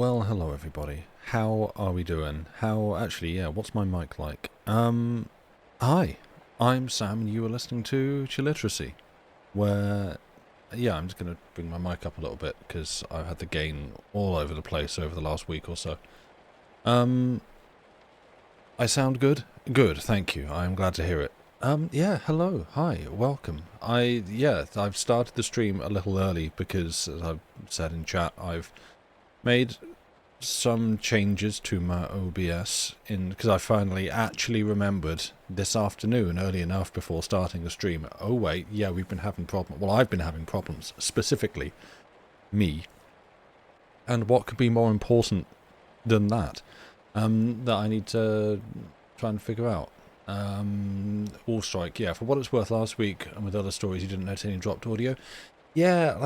Well, hello everybody. How are we doing? What's my mic like? Hi, I'm Sam and you are listening to Chilliteracy, where, I'm just going to bring my mic up a little bit because I've had the gain all over the place over the last week or so. I sound good? Good, thank you. I'm glad to hear it. Hello, hi, welcome. I've started the stream a little early because, as I've said in chat, I've made some changes to my OBS because I finally actually remembered this afternoon, early enough before starting the stream. Oh wait, yeah, we've been having problems. Well, I've been having problems, specifically me. And what could be more important than that? That I need to try and figure out. Wall Strike, yeah, for what it's worth, last week and with other stories you didn't notice any dropped audio. Yeah,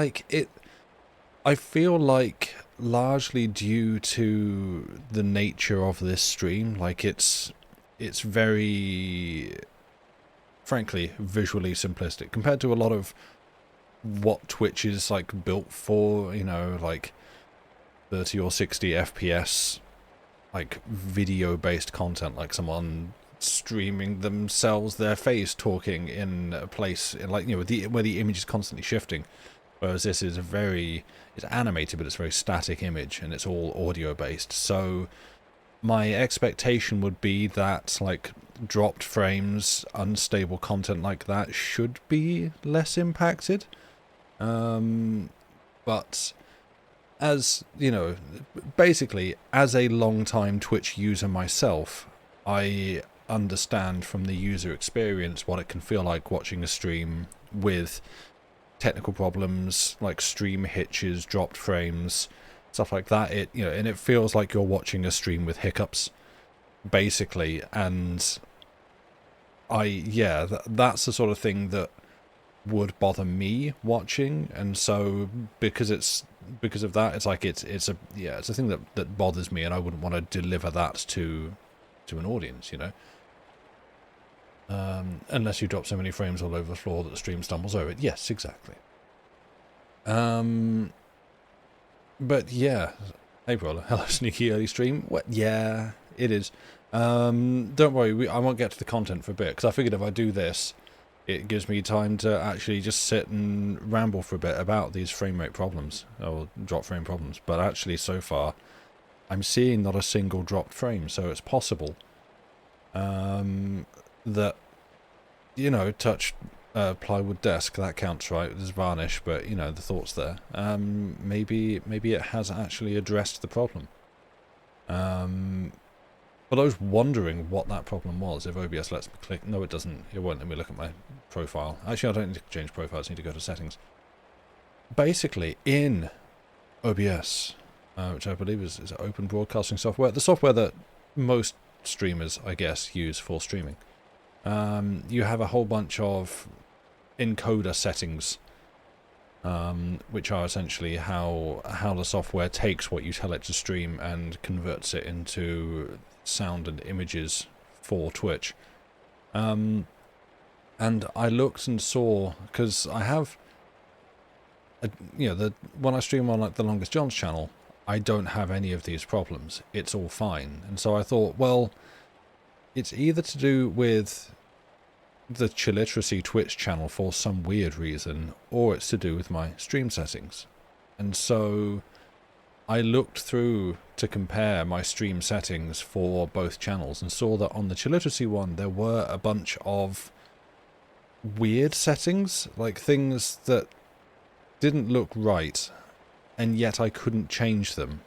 I feel like largely due to the nature of this stream, like it's very, frankly, visually simplistic compared to a lot of what Twitch is like built for, you know, like 30 or 60 FPS, like video-based content, like someone streaming themselves, their face talking in a place, like, you know, where the image is constantly shifting. Whereas this is it's animated, but it's a very static image, and it's all audio-based. So my expectation would be that, like, dropped frames, unstable content like that should be less impacted. But as, you know, basically, as a long-time Twitch user myself, I understand from the user experience what it can feel like watching a stream with technical problems like stream hitches, dropped frames, stuff like that. And it feels like you're watching a stream with hiccups, basically. And that's the sort of thing that would bother me watching. And so because of that, it's like it's a thing that bothers me, and I wouldn't want to deliver that to an audience, you know. Unless you drop so many frames all over the floor that the stream stumbles over it. Yes, exactly. But yeah, April, hello, sneaky early stream. What? Yeah, it is. Don't worry, I won't get to the content for a bit, because I figured if I do this, it gives me time to actually just sit and ramble for a bit about these frame rate problems, or drop frame problems. But actually, so far, I'm seeing not a single dropped frame, so it's possible that, you know, touch plywood desk, that counts, right? There's varnish, but, you know, the thought's there. Maybe it has actually addressed the problem. For those wondering what that problem was, if OBS lets me click... No, it doesn't. It won't let me look at my profile. Actually, I don't need to change profiles. I need to go to settings. Basically, in OBS, which I believe is open broadcasting software, the software that most streamers, I guess, use for streaming, you have a whole bunch of encoder settings, which are essentially how the software takes what you tell it to stream and converts it into sound and images for Twitch. And I looked and saw, because I have, when I stream on like the Longest John's channel, I don't have any of these problems. It's all fine. And so I thought, well, it's either to do with the Chilliteracy Twitch channel for some weird reason, or it's to do with my stream settings. And so I looked through to compare my stream settings for both channels and saw that on the Chilliteracy one there were a bunch of weird settings, like things that didn't look right, and yet I couldn't change them.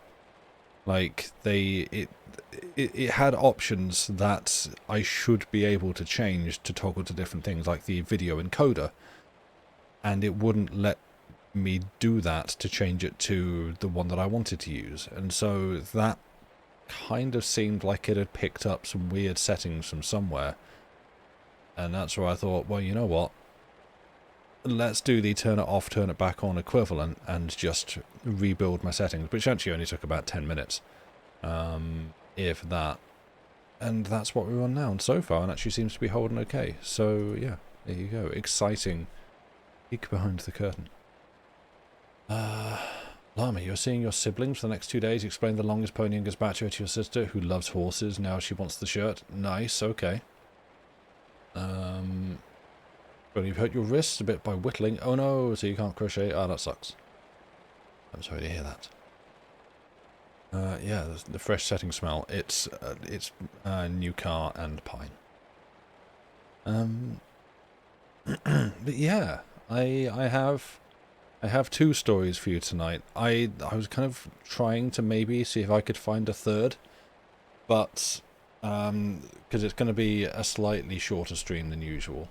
Like it had options that I should be able to change to toggle to different things, like the video encoder, and it wouldn't let me do that to change it to the one that I wanted to use. And so that kind of seemed like it had picked up some weird settings from somewhere, and that's where I thought, well, you know what, let's do the turn it off, turn it back on equivalent and just rebuild my settings, which actually only took about 10 minutes. If that. And that's what we're on now, and so far, and actually seems to be holding okay. So, yeah, there you go. Exciting peek behind the curtain. Lama, you're seeing your siblings for the next 2 days. Explain the longest pony and goes back to your sister, who loves horses. Now she wants the shirt. Nice, okay. But you've hurt your wrists a bit by whittling. Oh no, so you can't crochet. Oh, that sucks. I'm sorry to hear that. Yeah, the fresh setting smell. It's new car and pine. But yeah, I have two stories for you tonight. I was kind of trying to maybe see if I could find a third, but because it's going to be a slightly shorter stream than usual.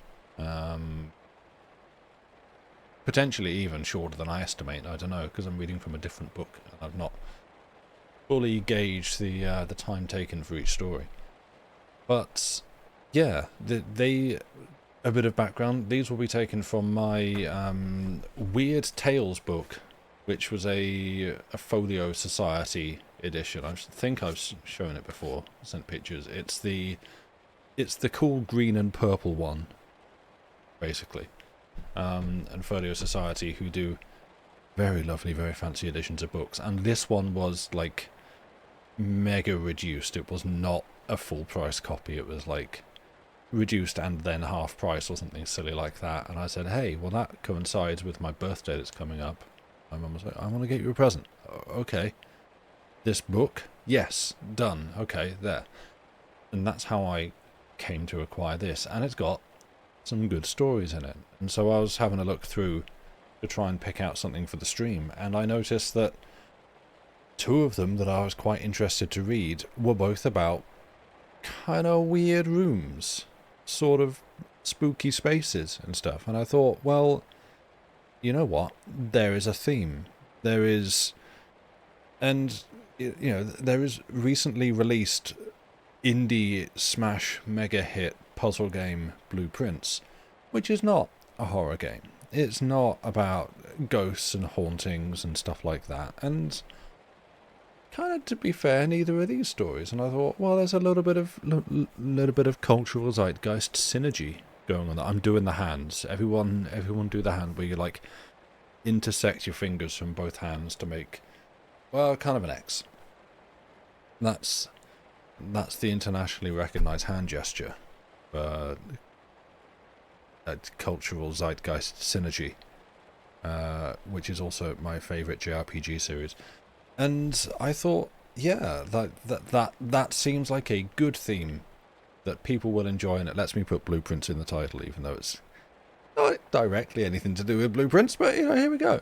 Potentially even shorter than I estimate. I don't know, because I'm reading from a different book and I've not fully gauged the time taken for each story. But yeah, a bit of background. These will be taken from my Weird Tales book, which was a Folio Society edition. I think I've shown it before, sent pictures. It's the cool green and purple one, basically. And Folio Society, who do very lovely, very fancy editions of books. And this one was like mega reduced. It was not a full price copy. It was like reduced and then half price or something silly like that. And I said, hey, well, that coincides with my birthday that's coming up. My mum was like, I want to get you a present. Okay. This book? Yes. Done. Okay, there. And that's how I came to acquire this. And it's got some good stories in it. And so I was having a look through to try and pick out something for the stream. And I noticed that two of them that I was quite interested to read were both about kind of weird rooms, sort of spooky spaces and stuff. And I thought, well, you know what? There is a theme. There is, and you know, there is recently released indie smash mega hit puzzle game Blueprints, which is not a horror game. It's not about ghosts and hauntings and stuff like that. And kind of, to be fair, neither are these stories. And I thought, well, there's a little bit of cultural zeitgeist synergy going on. I'm doing the hands. Everyone do the hand where you like intersect your fingers from both hands to make, well, kind of an X. That's the internationally recognized hand gesture. Cultural zeitgeist synergy, which is also my favourite JRPG series. And I thought, yeah, that seems like a good theme that people will enjoy, and it lets me put Blueprints in the title, even though it's not directly anything to do with Blueprints, but you know, here we go.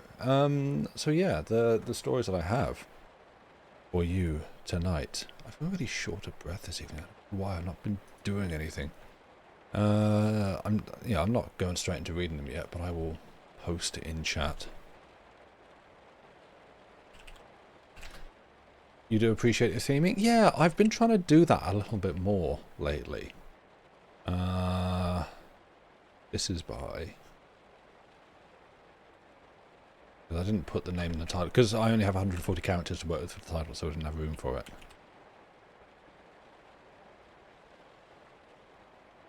So yeah, the stories that I have for you tonight. I feel really short of breath this evening. I don't know why I've not been doing anything. I'm not going straight into reading them yet, but I will post it in chat. You do appreciate the theming? Yeah, I've been trying to do that a little bit more lately. This is by... I didn't put the name in the title, because I only have 140 characters to work with for the title, so I didn't have room for it.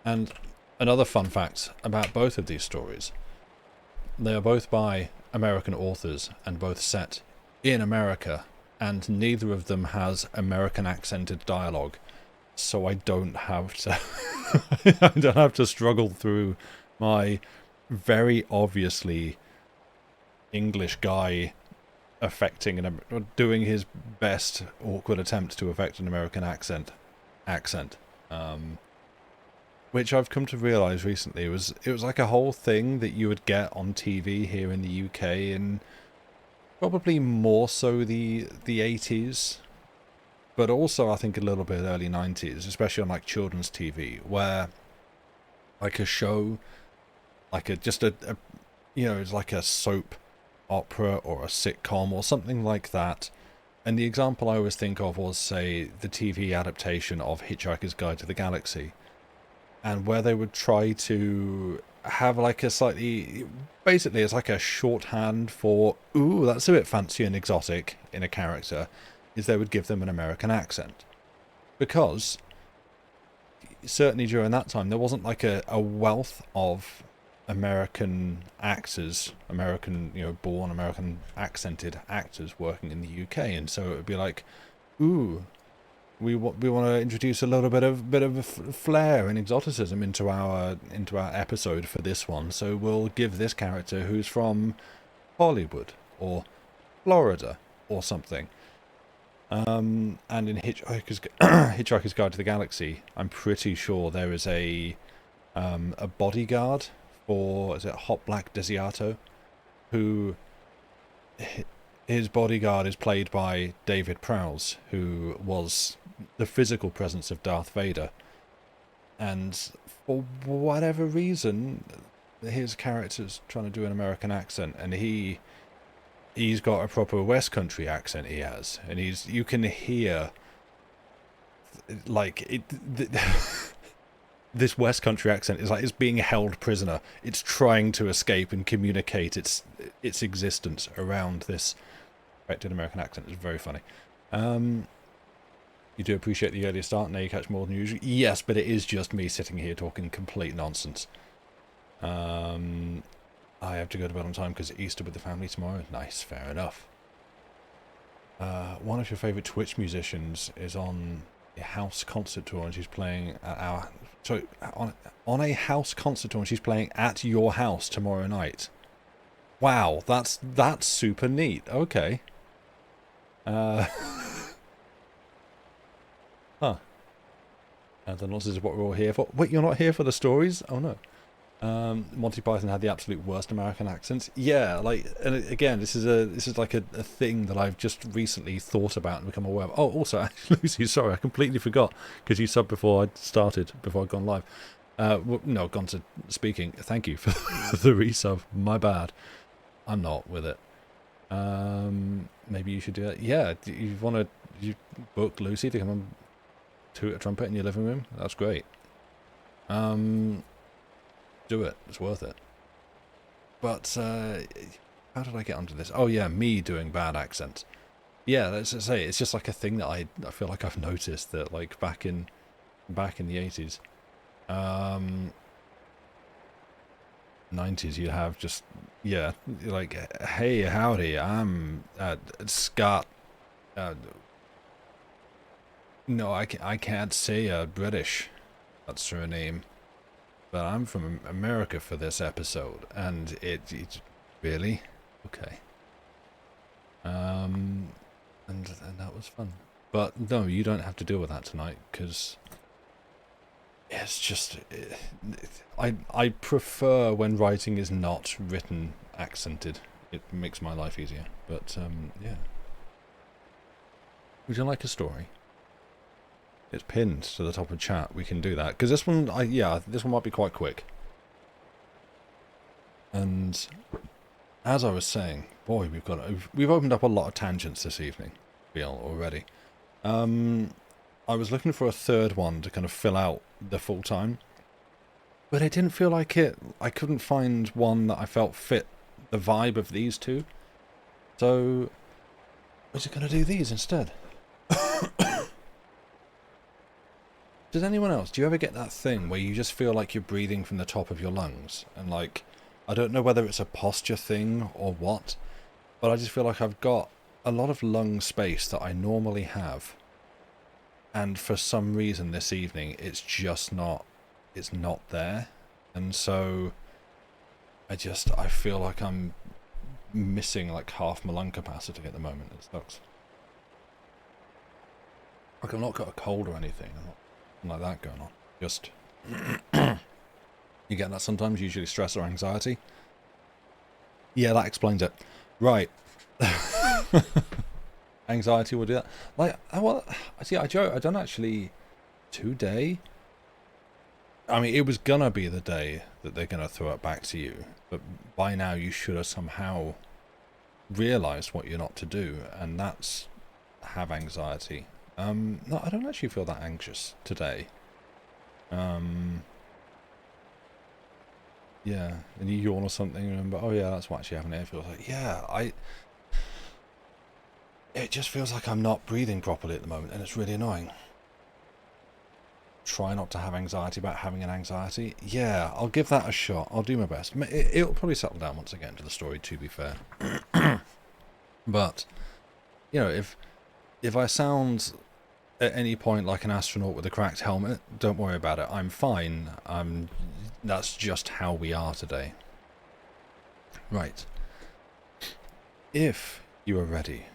And another fun fact about both of these stories. They are both by American authors and both set in America, and neither of them has American accented dialogue, so I don't have to I don't have to struggle through my very obviously English guy doing his best awkward attempt to affect an American accent. Which I've come to realise recently it was like a whole thing that you would get on TV here in the UK, and probably more so the 80s, but also I think a little bit early 90s, especially on like children's TV, where like a show, like it's like a soap opera or a sitcom or something like that. And the example I always think of was, say, the TV adaptation of Hitchhiker's Guide to the Galaxy, and where they would try to have like a slightly, basically it's like a shorthand for, ooh, that's a bit fancy and exotic in a character, is they would give them an American accent. Because certainly during that time there wasn't like a wealth of American actors, American, born American accented actors working in the UK, and so it would be like, ooh, we want to introduce a little bit of flair and exoticism into our episode for this one. So we'll give this character who's from Hollywood or Florida or something. And in Hitchhiker's Guide to the Galaxy, I'm pretty sure there is a bodyguard for, is it Hot Black Desiato, who his bodyguard is played by David Prowse, who was the physical presence of Darth Vader, and for whatever reason his character's trying to do an American accent, and he's got a proper West Country accent he has, and you can hear like it this West Country accent is like it's being held prisoner. It's trying to escape and communicate its existence around this affected American accent. It's very funny. You do appreciate the earlier start, now you catch more than usual. Yes, but it is just me sitting here talking complete nonsense. I have to go to bed on time because Easter with the family tomorrow. Nice, fair enough. One of your favourite Twitch musicians is on a house concert tour, and she's playing at on a house concert tour, and she's playing at your house tomorrow night. Wow, that's super neat. Okay. Huh. And then this is what we're all here for. Wait, you're not here for the stories? Oh no. Monty Python had the absolute worst American accents. Yeah, like, and again, this is like a thing that I've just recently thought about and become aware of. Oh, also, Lucy, sorry, I completely forgot because you subbed before I'd gone live. No, gone to speaking. Thank you for the resub. My bad. I'm not with it. Maybe you should do that. Yeah, you book Lucy to come and toot a trumpet in your living room? That's great. Do it. It's worth it. But how did I get onto this? Oh yeah, me doing bad accents. Yeah, let's just say it's just like a thing that I feel like I've noticed that like back in the 80s, 90s, you'd have just like, hey, howdy, I'm Scott. No, I can't say British. That's her name. But I'm from America for this episode, and it's really okay. And that was fun. But no, you don't have to deal with that tonight, because it's just I prefer when writing is not written accented. It makes my life easier. But yeah. Would you like a story? It's pinned to the top of chat. We can do that because this one, this one might be quite quick. And as I was saying, boy, we've opened up a lot of tangents this evening, feel already. I was looking for a third one to kind of fill out the full time, but it didn't feel like it. I couldn't find one that I felt fit the vibe of these two, so we're just gonna do these instead. Does anyone else, do you ever get that thing where you just feel like you're breathing from the top of your lungs? And like, I don't know whether it's a posture thing or what, but I just feel like I've got a lot of lung space that I normally have. And for some reason this evening, it's not there. And so I feel like I'm missing like half my lung capacity at the moment. It sucks. Like I've not got a cold or anything. I'm not like that going on. Just you get that sometimes, usually stress or anxiety. Yeah, that explains it. Right. Anxiety will do that. Like, I don't actually today. I mean, it was gonna be the day that they're gonna throw it back to you, but by now you should have somehow realised what you're not to do, and that's have anxiety. No, I don't actually feel that anxious today. Yeah, and you yawn or something, and remember, oh yeah, that's what actually happened here. It feels like, yeah, it just feels like I'm not breathing properly at the moment, and it's really annoying. try not to have anxiety about having an anxiety. Yeah, I'll give that a shot. I'll do my best. It'll probably settle down once I get into the story, to be fair. But, you know, if I sound at any point like an astronaut with a cracked helmet, don't worry about it. I'm fine. That's just how we are today. Right. If you are ready.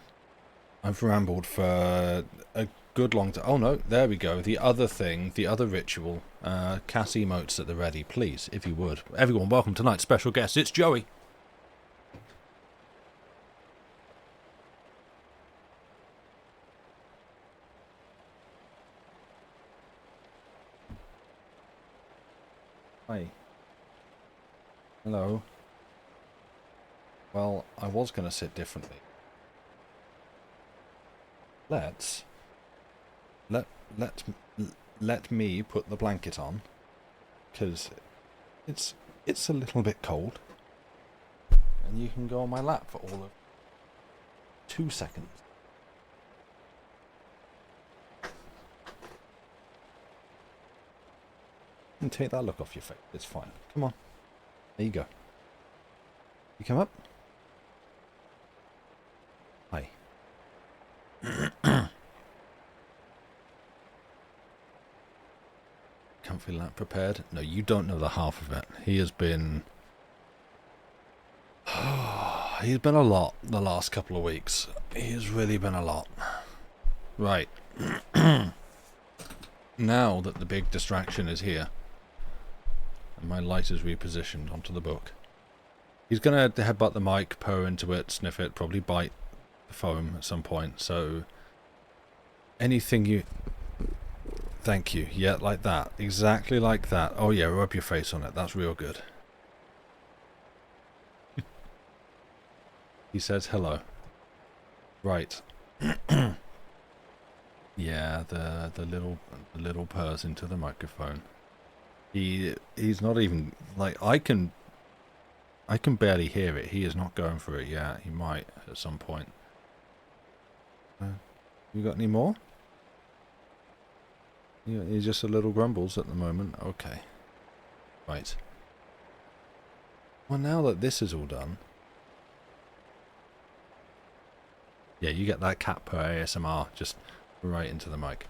I've rambled for a good long time. Oh no, there we go. The other thing, the other ritual. Cat emotes at the ready, please, if you would. Everyone, welcome to tonight's special guest. It's Joey. Hi. Hello. Well, I was going to sit differently. Let me put the blanket on, because it's a little bit cold, and you can go on my lap for all of 2 seconds. And take that look off your face. It's fine. Come on. There you go. You come up. Hi. Comfy lap prepared? No, you don't know the half of it. He has been... he's been a lot the last couple of weeks. He has really been a lot. Right. Now that the big distraction is here, and my light is repositioned onto the book, he's going to headbutt the mic, purr into it, sniff it, probably bite the foam at some point, so anything you... Thank you. Yeah, like that. Exactly like that. Oh yeah, rub your face on it. That's real good. He says hello. Right. Yeah, the little purrs into the microphone. He's not even like I can barely hear it. He is not going for it yet. He might at some point. You got any more? Yeah, he's just a little grumbles at the moment. Okay. Right. Well, now that this is all done... Yeah, you get that cat per ASMR just right into the mic.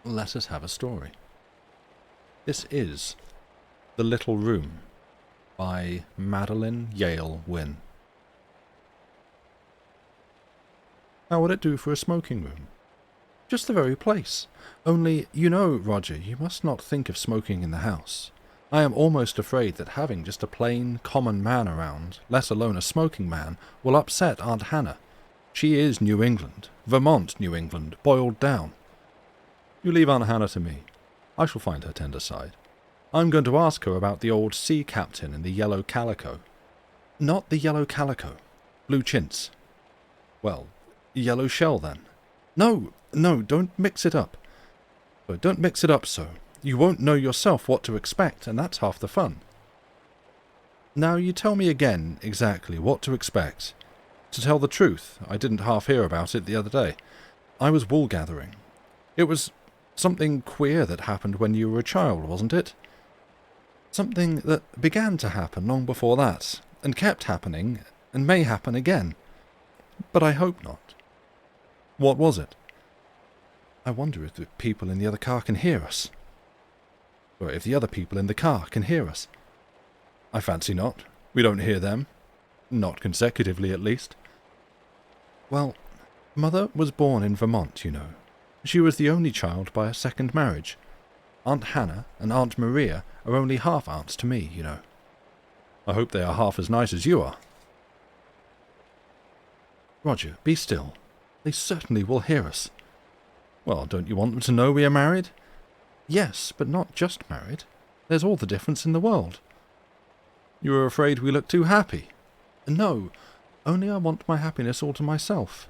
Let us have a story. This is The Little Room by Madeline Yale Wynne. How would it do for a smoking room? Just the very place. Only, you know, Roger, you must not think of smoking in the house. I am almost afraid that having just a plain, common man around, let alone a smoking man, will upset Aunt Hannah. She is New England, Vermont New England, boiled down. You leave Aunt Hannah to me. I shall find her tender side. I'm going to ask her about the old sea captain in the yellow calico. Not the yellow calico. Blue chintz. Well, yellow shell then. No, don't mix it up. Don't mix it up so. You won't know yourself what to expect, and that's half the fun. Now you tell me again exactly what to expect. To tell the truth, I didn't half hear about it the other day. I was wool gathering. It was something queer that happened when you were a child, wasn't it? Something that began to happen long before that, and kept happening, and may happen again. But I hope not. What was it? I wonder if the people in the other car can hear us. Or if the other people in the car can hear us. I fancy not. We don't hear them. Not consecutively, at least. Well, Mother was born in Vermont, you know. She was the only child by a second marriage. Aunt Hannah and Aunt Maria are only half-aunts to me, you know. I hope they are half as nice as you are. Roger, be still. They certainly will hear us. Well, don't you want them to know we are married? Yes, but not just married. There's all the difference in the world. You are afraid we look too happy? No, only I want my happiness all to myself.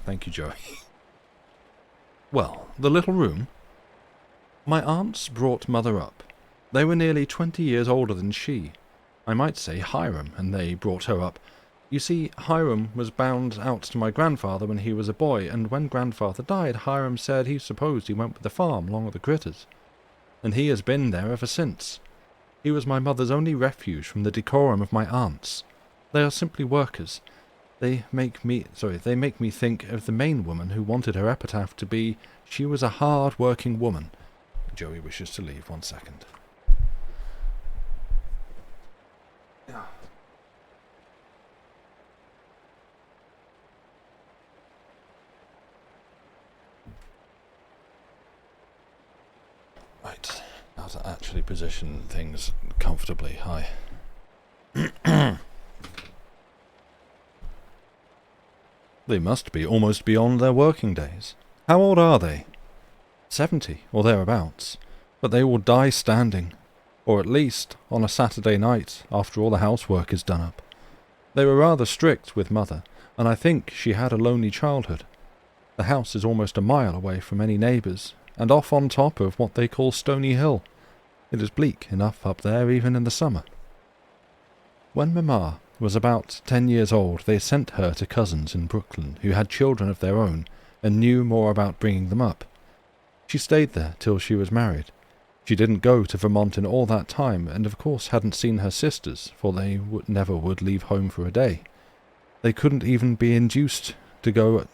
Thank you, Joey. Well, the little room. My aunts brought Mother up. They were nearly 20 years older than she. I might say Hiram, and they brought her up. You see, Hiram was bound out to my grandfather when he was a boy, and when grandfather died, Hiram said he supposed he went with the farm along with the critters, and he has been there ever since. He was my mother's only refuge from the decorum of my aunts. They are simply workers. They make me think of the Maine woman who wanted her epitaph to be, "She was a hard-working woman." Joey wishes to leave. 1 second. Right, how to actually position things comfortably. Hi. They must be almost beyond their working days. How old are they? 70, or thereabouts. But they will die standing, or at least on a Saturday night after all the housework is done up. They were rather strict with Mother, and I think she had a lonely childhood. The house is almost a mile away from any neighbours, and off on top of what they call Stony Hill. It is bleak enough up there even in the summer. When Mamma was about 10 years old, they sent her to cousins in Brooklyn who had children of their own and knew more about bringing them up. She stayed there till she was married. She didn't go to Vermont in all that time, and of course hadn't seen her sisters, for they never would leave home for a day. They couldn't even be induced to go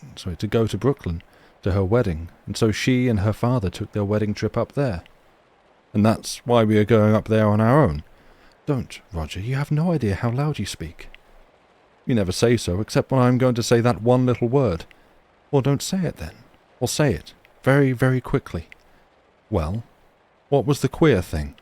to Brooklyn to her wedding, and so she and her father took their wedding trip up there. And that's why we are going up there on our own. Don't, Roger, you have no idea how loud you speak. You never say so, except when I'm going to say that one little word. Or don't say it then. Or say it, very, very quickly. Well, what was the queer thing?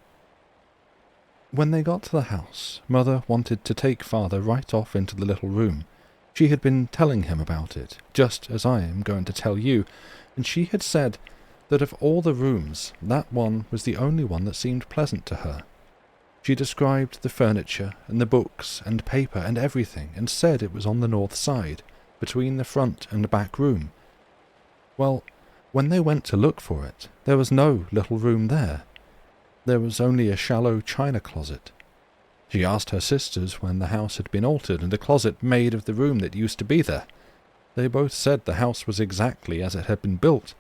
When they got to the house, Mother wanted to take Father right off into the little room. She had been telling him about it, just as I am going to tell you, and she had said that of all the rooms, that one was the only one that seemed pleasant to her. She described the furniture and the books and paper and everything, and said it was on the north side, between the front and back room. Well, when they went to look for it, there was no little room there. There was only a shallow china closet. She asked her sisters when the house had been altered and a closet made of the room that used to be there. They both said the house was exactly as it had been built,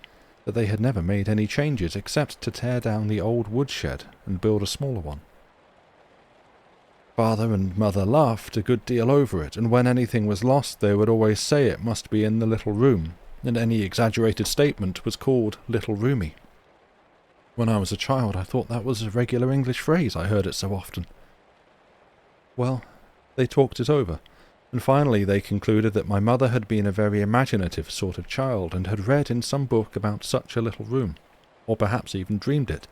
that they had never made any changes except to tear down the old woodshed and build a smaller one. Father and Mother laughed a good deal over it, and when anything was lost they would always say it must be in the little room, and any exaggerated statement was called little roomy. When I was a child I thought that was a regular English phrase, I heard it so often. Well, they talked it over, and finally they concluded that my mother had been a very imaginative sort of child and had read in some book about such a little room, or perhaps even dreamed it,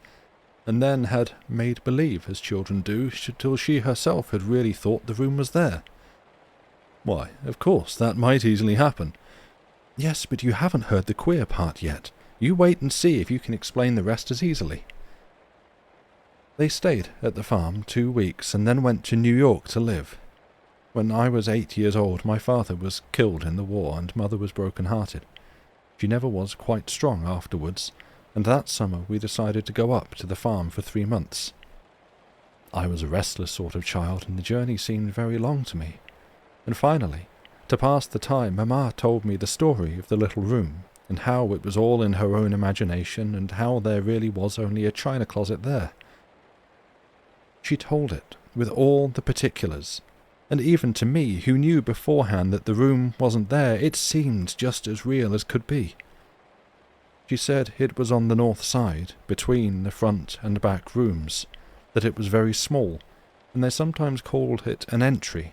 and then had made believe, as children do, till she herself had really thought the room was there. Why, of course, that might easily happen. Yes, but you haven't heard the queer part yet. You wait and see if you can explain the rest as easily. They stayed at the farm 2 weeks and then went to New York to live. When I was 8 years old, my father was killed in the war and Mother was broken-hearted. She never was quite strong afterwards, and that summer we decided to go up to the farm for 3 months. I was a restless sort of child, and the journey seemed very long to me. And finally, to pass the time, Mamma told me the story of the little room, and how it was all in her own imagination, and how there really was only a china closet there. She told it with all the particulars, and even to me, who knew beforehand that the room wasn't there, it seemed just as real as could be. She said it was on the north side, between the front and back rooms, that it was very small, and they sometimes called it an entry.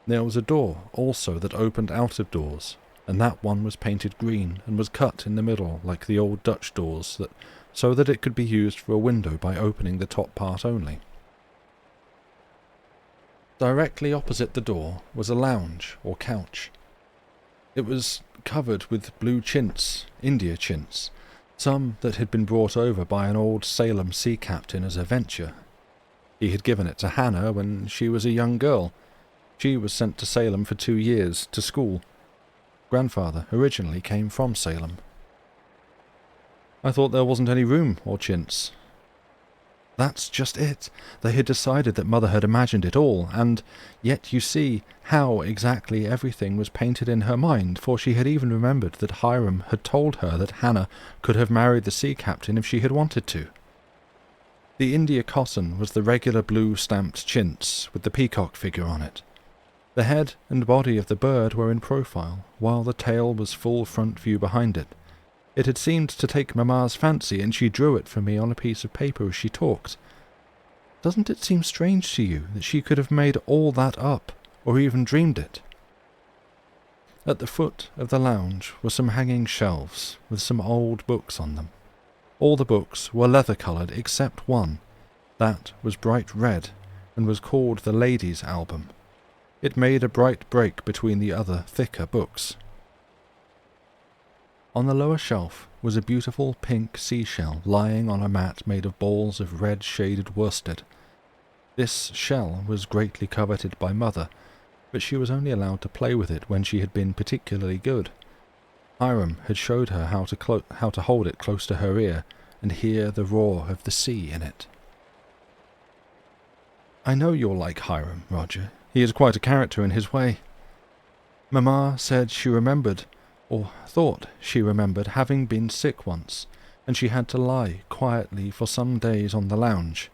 There was a door also that opened out of doors, and that one was painted green and was cut in the middle like the old Dutch doors, so that it could be used for a window by opening the top part only. Directly opposite the door was a lounge or couch. It was covered with blue chintz, India chintz, some that had been brought over by an old Salem sea captain as a venture. He had given it to Hannah when she was a young girl. She was sent to Salem for 2 years, to school. Grandfather originally came from Salem. I thought there wasn't any room or chintz. That's just it. They had decided that Mother had imagined it all, and yet you see how exactly everything was painted in her mind, for she had even remembered that Hiram had told her that Hannah could have married the sea captain if she had wanted to. The India cotton was the regular blue stamped chintz with the peacock figure on it. The head and body of the bird were in profile, while the tail was full front view behind it. It had seemed to take Mamma's fancy, and she drew it for me on a piece of paper as she talked. Doesn't it seem strange to you that she could have made all that up, or even dreamed it? At the foot of the lounge were some hanging shelves with some old books on them. All the books were leather-coloured except one. That was bright red, and was called the Ladies' Album. It made a bright break between the other, thicker books. On the lower shelf was a beautiful pink seashell lying on a mat made of balls of red-shaded worsted. This shell was greatly coveted by Mother, but she was only allowed to play with it when she had been particularly good. Hiram had showed her how to hold it close to her ear and hear the roar of the sea in it. I know you'll like Hiram, Roger. He is quite a character in his way. Mamma said she remembered, or thought she remembered, having been sick once, and she had to lie quietly for some days on the lounge.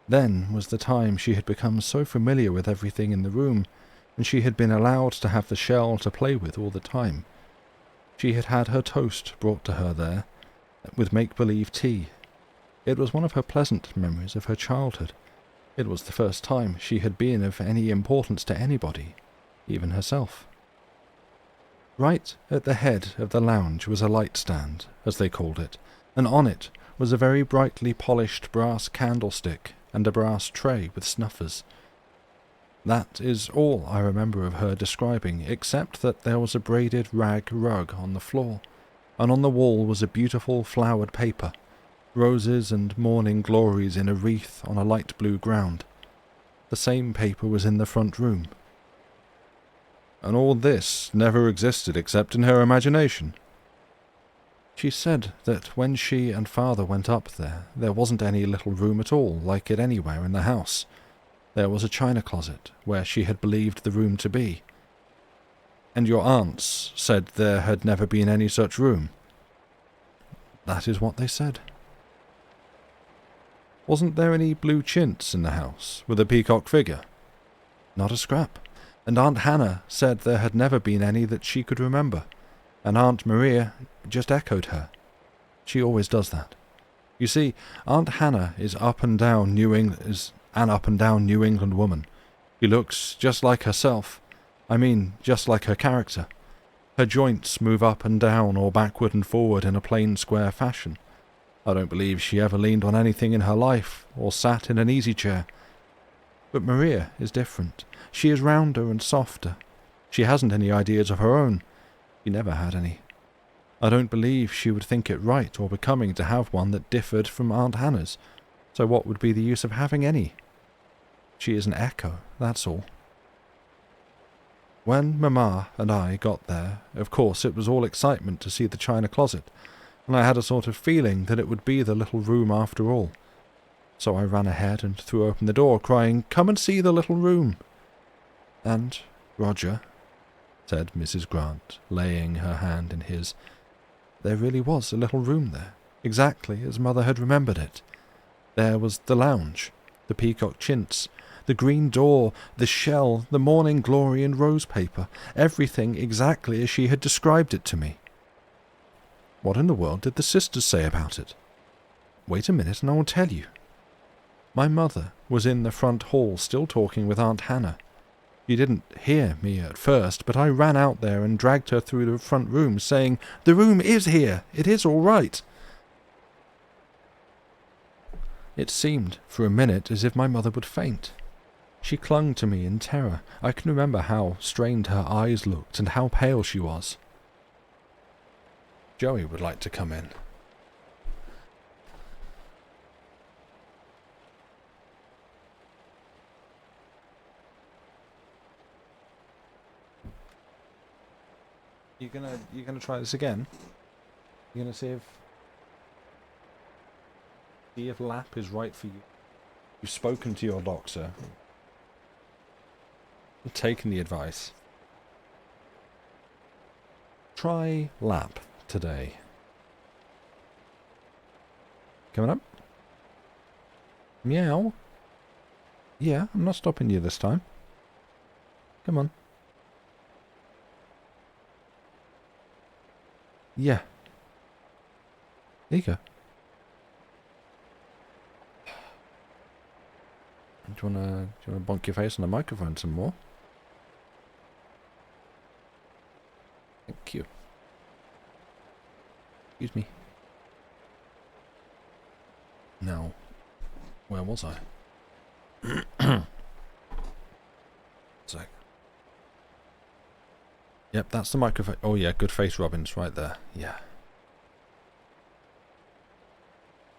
Then was the time she had become so familiar with everything in the room, and she had been allowed to have the shell to play with all the time. She had had her toast brought to her there, with make-believe tea. It was one of her pleasant memories of her childhood. It was the first time she had been of any importance to anybody, even herself. Right at the head of the lounge was a light stand, as they called it, and on it was a very brightly polished brass candlestick and a brass tray with snuffers. That is all I remember of her describing, except that there was a braided rag rug on the floor, and on the wall was a beautiful flowered paper, roses and morning glories in a wreath on a light blue ground. The same paper was in the front room. And all this never existed except in her imagination. She said that when she and Father went up there wasn't any little room at all like it anywhere in the house. There was a china closet where she had believed the room to be. And your aunts said there had never been any such room. That is what they said. Wasn't there any blue chintz in the house with a peacock figure? Not a scrap. And Aunt Hannah said there had never been any that she could remember, and Aunt Maria just echoed her. She always does that. You see, Aunt Hannah is an up and down New England woman. She looks just like herself. I mean, just like her character. Her joints move up and down or backward and forward in a plain square fashion. I don't believe she ever leaned on anything in her life, or sat in an easy chair. But Maria is different. She is rounder and softer. She hasn't any ideas of her own. She never had any. I don't believe she would think it right or becoming to have one that differed from Aunt Hannah's, so what would be the use of having any? She is an echo, that's all. When Mamma and I got there, of course it was all excitement to see the china closet, and I had a sort of feeling that it would be the little room after all. So I ran ahead and threw open the door, crying, "Come and see the little room!" And, Roger, said Mrs. Grant, laying her hand in his, there really was a little room there, exactly as Mother had remembered it. There was the lounge, the peacock chintz, the green door, the shell, the morning glory and rose paper, everything exactly as she had described it to me. What in the world did the sisters say about it? Wait a minute and I will tell you. My mother was in the front hall still talking with Aunt Hannah. She didn't hear me at first, but I ran out there and dragged her through the front room, saying, "The room is here. It is all right." It seemed for a minute as if my mother would faint. She clung to me in terror. I can remember how strained her eyes looked and how pale she was. Joey would like to come in. You gonna try this again? You gonna see if... See if lap is right for you. You've spoken to your doctor. You've taken the advice. Try lap today. Coming up? Meow. Yeah, I'm not stopping you this time. Come on. Yeah. There you go. Do you wanna bonk your face on the microphone some more? Thank you. Excuse me. Now, where was I? Sec. Yep, that's the microphone. Oh yeah, good face Robbins right there. Yeah.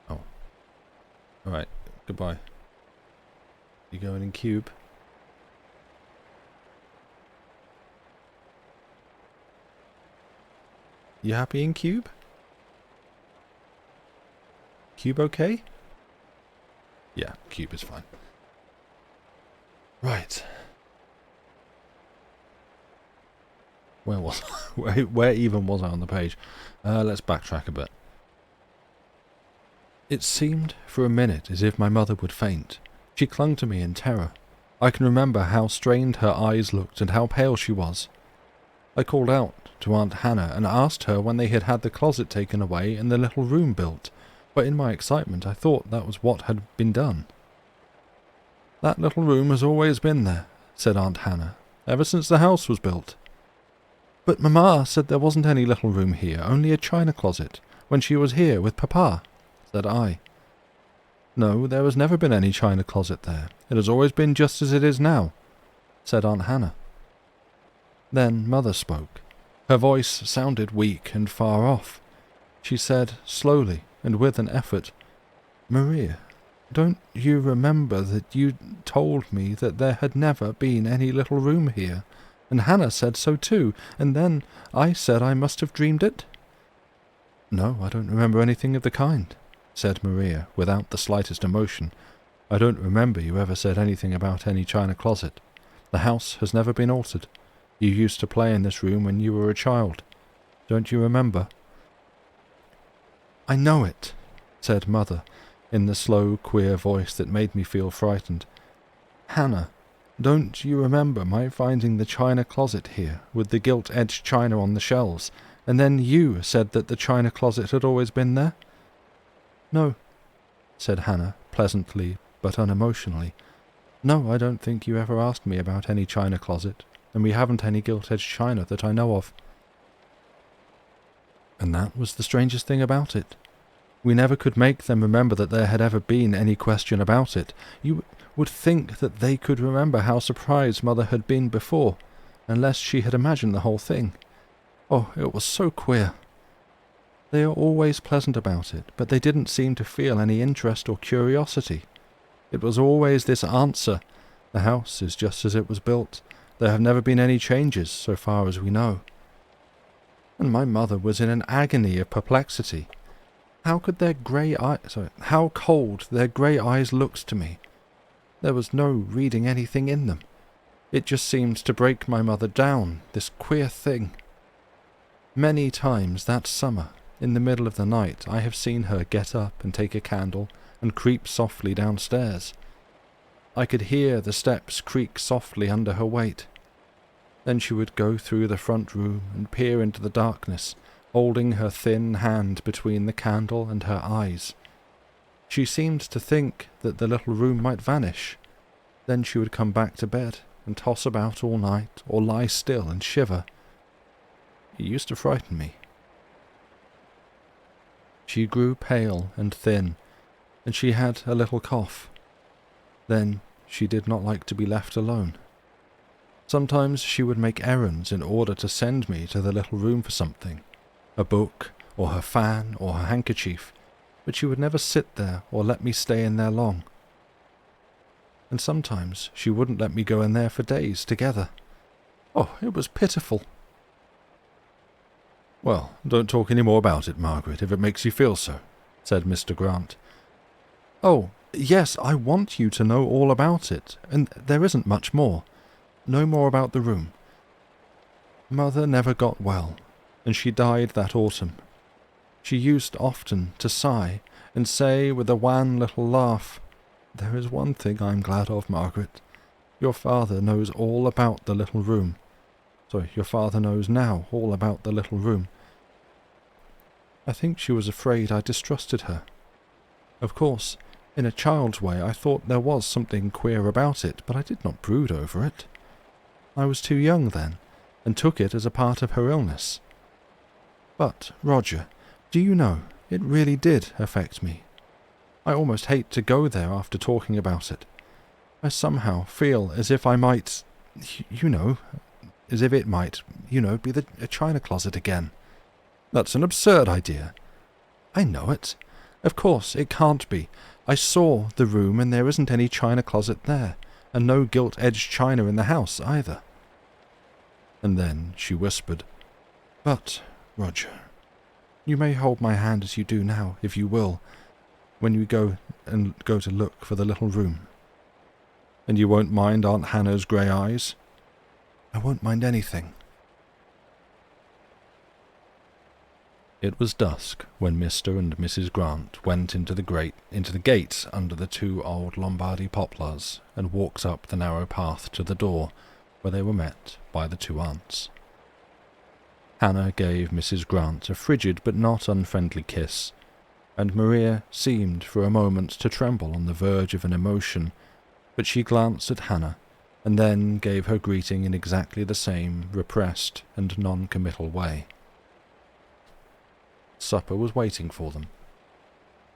Oh. Alright, goodbye. You going in cube? You happy in cube? Cube okay? Yeah, cube is fine. Right. Where was I? Where even was I on the page? Let's backtrack a bit. It seemed for a minute as if my mother would faint. She clung to me in terror. I can remember how strained her eyes looked and how pale she was. I called out to Aunt Hannah and asked her when they had had the closet taken away and the little room built, but in my excitement I thought that was what had been done. That little room has always been there, said Aunt Hannah, ever since the house was built. But Mamma said there wasn't any little room here, only a china closet, when she was here with Papa, said I. No, there has never been any china closet there. It has always been just as it is now, said Aunt Hannah. Then Mother spoke. Her voice sounded weak and far off. She said, slowly and with an effort, Maria, don't you remember that you told me that there had never been any little room here? And Hannah said so too, and then I said I must have dreamed it? No, I don't remember anything of the kind, said Maria, without the slightest emotion. I don't remember you ever said anything about any china closet. The house has never been altered. You used to play in this room when you were a child. Don't you remember? I know it, said Mother, in the slow, queer voice that made me feel frightened. Hannah, don't you remember my finding the china closet here, with the gilt-edged china on the shelves, and then you said that the china closet had always been there? No, said Hannah, pleasantly but unemotionally. No, I don't think you ever asked me about any china closet, and we haven't any gilt-edged china that I know of. And that was the strangest thing about it. We never could make them remember that there had ever been any question about it. You would think that they could remember how surprised Mother had been before, unless she had imagined the whole thing. Oh, it was so queer. They are always pleasant about it, but they didn't seem to feel any interest or curiosity. It was always this answer, the house is just as it was built. There have never been any changes, so far as we know. And my mother was in an agony of perplexity. How could their how cold their grey eyes looked to me. There was no reading anything in them. It just seemed to break my mother down, this queer thing. Many times that summer, in the middle of the night, I have seen her get up and take a candle and creep softly downstairs. I could hear the steps creak softly under her weight. Then she would go through the front room and peer into the darkness, holding her thin hand between the candle and her eyes. She seemed to think that the little room might vanish. Then she would come back to bed and toss about all night, or lie still and shiver. It used to frighten me. She grew pale and thin, and she had a little cough. Then she did not like to be left alone. Sometimes she would make errands in order to send me to the little room for something, a book, or her fan, or her handkerchief, but she would never sit there or let me stay in there long. And sometimes she wouldn't let me go in there for days together. Oh, it was pitiful. Well, don't talk any more about it, Margaret, if it makes you feel so, said Mr. Grant. Oh, yes, I want you to know all about it, and there isn't much more. No more about the room. Mother never got well, and she died that autumn. She used often to sigh and say with a wan little laugh, "There is one thing I'm glad of, Margaret. Your father knows all about the little room. Sorry, your father knows now all about the little room." I think she was afraid I distrusted her. Of course, in a child's way I thought there was something queer about it, but I did not brood over it. I was too young then, and took it as a part of her illness. But, Roger, do you know, it really did affect me. I almost hate to go there after talking about it. I somehow feel as if I might, as if it might, be a china closet again. That's an absurd idea. I know it. Of course, it can't be. I saw the room and there isn't any china closet there, and no gilt-edged china in the house either. And then she whispered, "But, Roger, you may hold my hand as you do now, if you will, when we go to look for the little room. And you won't mind Aunt Hannah's grey eyes?" "I won't mind anything." It was dusk when Mr. and Mrs. Grant went into the gate under the two old Lombardy poplars and walked up the narrow path to the door, where they were met by the two aunts. Hannah gave Mrs. Grant a frigid but not unfriendly kiss, and Maria seemed for a moment to tremble on the verge of an emotion, but she glanced at Hannah and then gave her greeting in exactly the same repressed and non-committal way. Supper was waiting for them.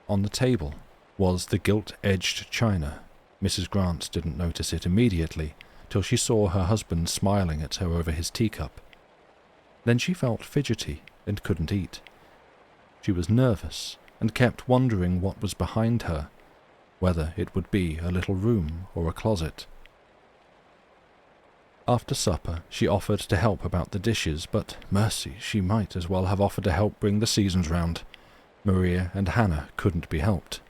On the table was the gilt-edged china. Mrs. Grant didn't notice it immediately, till she saw her husband smiling at her over his teacup. Then she felt fidgety and couldn't eat. She was nervous and kept wondering what was behind her, whether it would be a little room or a closet. After supper, she offered to help about the dishes, but, mercy, she might as well have offered to help bring the seasons round. Maria and Hannah couldn't be helped.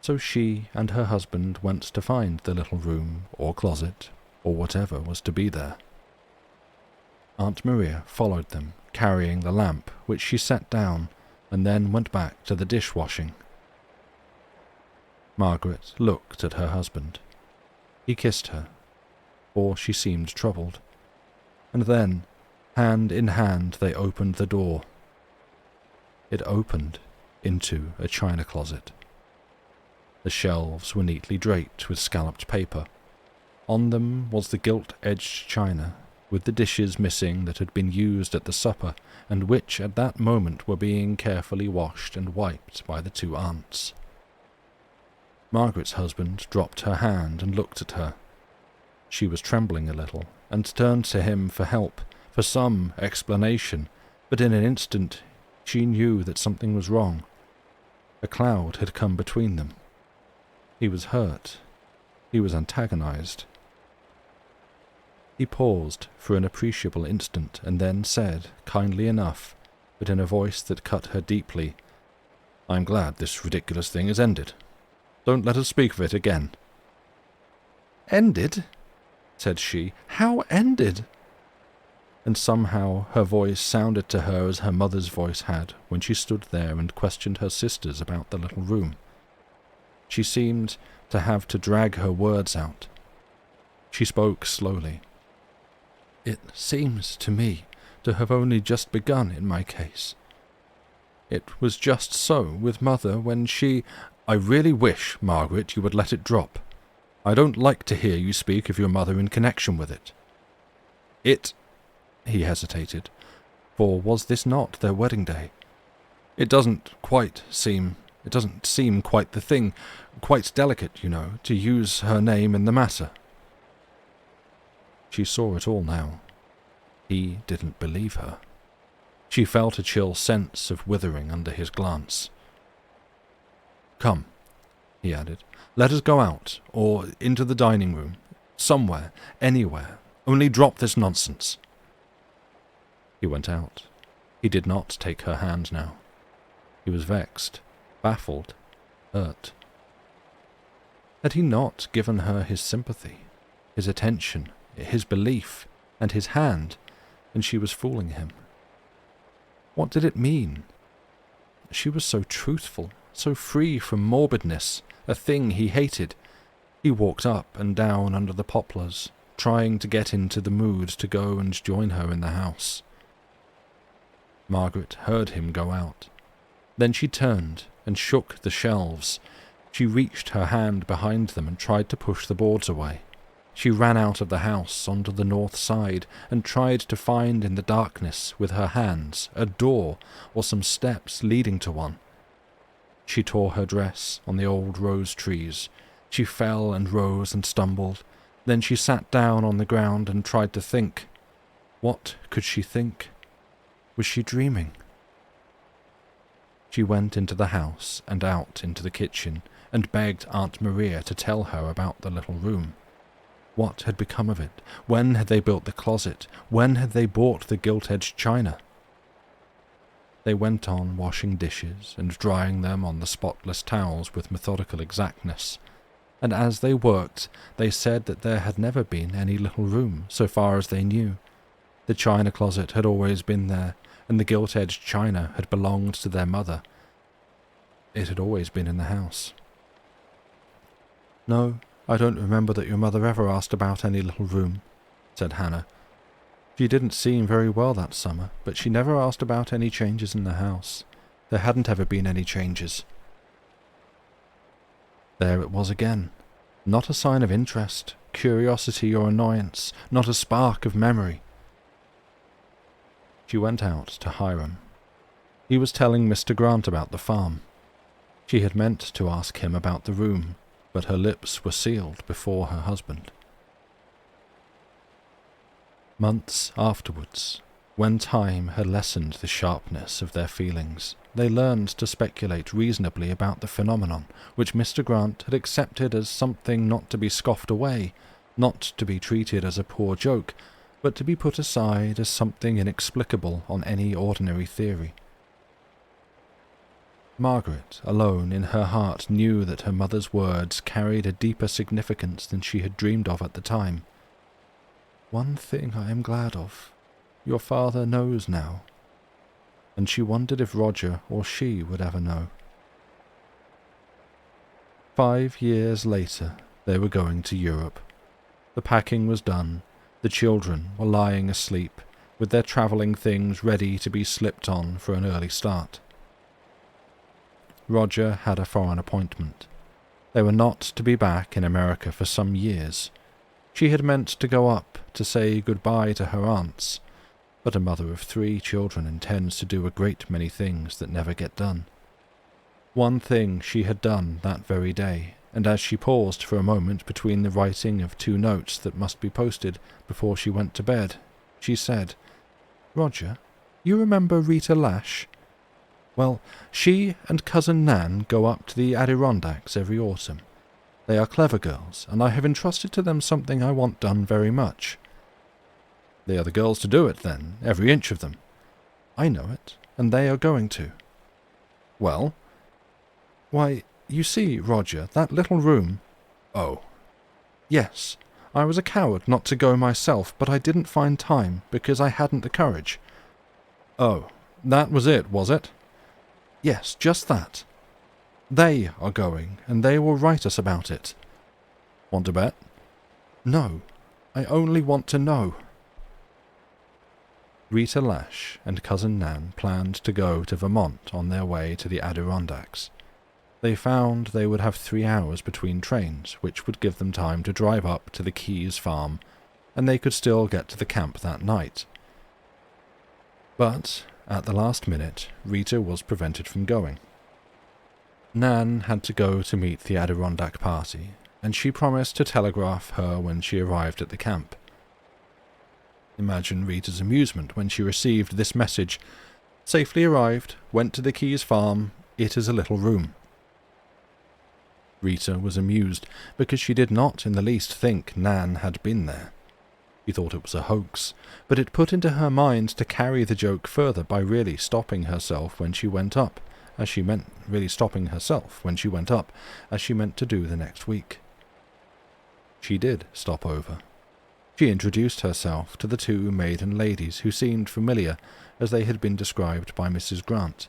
So she and her husband went to find the little room, or closet, or whatever was to be there. Aunt Maria followed them, carrying the lamp, which she set down, and then went back to the dishwashing. Margaret looked at her husband. He kissed her, for she seemed troubled, and then, hand in hand, they opened the door. It opened into a china closet. The shelves were neatly draped with scalloped paper. On them was the gilt-edged china, with the dishes missing that had been used at the supper, and which at that moment were being carefully washed and wiped by the two aunts. Margaret's husband dropped her hand and looked at her. She was trembling a little, and turned to him for help, for some explanation, but in an instant she knew that something was wrong. A cloud had come between them. He was hurt. He was antagonized. He paused for an appreciable instant, and then said, kindly enough, but in a voice that cut her deeply, "I'm glad this ridiculous thing has ended. Don't let us speak of it again." "Ended?" said she. "How ended?" And somehow her voice sounded to her as her mother's voice had when she stood there and questioned her sisters about the little room. She seemed to have to drag her words out. She spoke slowly. "It seems to me to have only just begun in my case. It was just so with Mother when she— I really wish, Margaret, you would let it drop. I don't like to hear you speak of your mother in connection with it. He hesitated, for was this not their wedding day? It doesn't seem quite the thing, quite delicate, to use her name in the matter." She saw it all now. He didn't believe her. She felt a chill sense of withering under his glance. "Come," he added, "let us go out, or into the dining room, somewhere, anywhere, only drop this nonsense." He went out. He did not take her hand now. He was vexed, baffled. hurt. Had he not given her his sympathy, his attention, his belief, and his hand, and she was fooling him? What did it mean? She was so truthful, so free from morbidness, a thing he hated. He walked up and down under the poplars, trying to get into the mood to go and join her in the house. Margaret heard him go out. Then she turned and shook the shelves. She reached her hand behind them and tried to push the boards away. She ran out of the house onto the north side and tried to find in the darkness with her hands a door or some steps leading to one. She tore her dress on the old rose trees. She fell and rose and stumbled. Then she sat down on the ground and tried to think. What could she think? Was she dreaming? She went into the house and out into the kitchen and begged Aunt Maria to tell her about the little room. What had become of it? When had they built the closet? When had they bought the gilt-edged china? They went on washing dishes and drying them on the spotless towels with methodical exactness, and as they worked they said that there had never been any little room, so far as they knew. The china closet had always been there, and the gilt-edged china had belonged to their mother. It had always been in the house. "No, I don't remember that your mother ever asked about any little room," said Hannah. "She didn't seem very well that summer, but she never asked about any changes in the house. There hadn't ever been any changes." There it was again. Not a sign of interest, curiosity, or annoyance, not a spark of memory. She went out to Hiram. He was telling Mr. Grant about the farm. She had meant to ask him about the room, but her lips were sealed before her husband. Months afterwards, when time had lessened the sharpness of their feelings, they learned to speculate reasonably about the phenomenon, which Mr. Grant had accepted as something not to be scoffed away, not to be treated as a poor joke, but to be put aside as something inexplicable on any ordinary theory. Margaret, alone in her heart, knew that her mother's words carried a deeper significance than she had dreamed of at the time. "One thing I am glad of. Your father knows now." And she wondered if Roger or she would ever know. 5 years later, they were going to Europe. The packing was done. The children were lying asleep, with their travelling things ready to be slipped on for an early start. Roger had a foreign appointment. They were not to be back in America for some years. She had meant to go up to say goodbye to her aunts, but a mother of 3 children intends to do a great many things that never get done. One thing she had done that very day, and as she paused for a moment between the writing of 2 notes that must be posted before she went to bed, she said, "Roger, you remember Rita Lash? Well, she and Cousin Nan go up to the Adirondacks every autumn. They are clever girls, and I have entrusted to them something I want done very much." "They are the girls to do it, then, every inch of them." "I know it, and they are going to." "Well?" "Why, you see, Roger, that little room—" "Oh." "Yes, I was a coward not to go myself, but I didn't find time, because I hadn't the courage." "Oh, that was it, was it?" "Yes, just that. They are going, and they will write us about it." "Want to bet?" "No, I only want to know." Rita Lash and Cousin Nan planned to go to Vermont on their way to the Adirondacks. They found they would have 3 hours between trains, which would give them time to drive up to the Keys farm, and they could still get to the camp that night. But at the last minute, Rita was prevented from going. Nan had to go to meet the Adirondack party, and she promised to telegraph her when she arrived at the camp. Imagine Rita's amusement when she received this message. "Safely arrived, went to the Keys farm, it is a little room." Rita was amused, because she did not in the least think Nan had been there. She thought it was a hoax, but it put into her mind to carry the joke further by really stopping herself when she went up, as she meant really stopping herself when she went up, as she meant to do the next week. She did stop over. She introduced herself to the two maiden ladies who seemed familiar as they had been described by Mrs. Grant.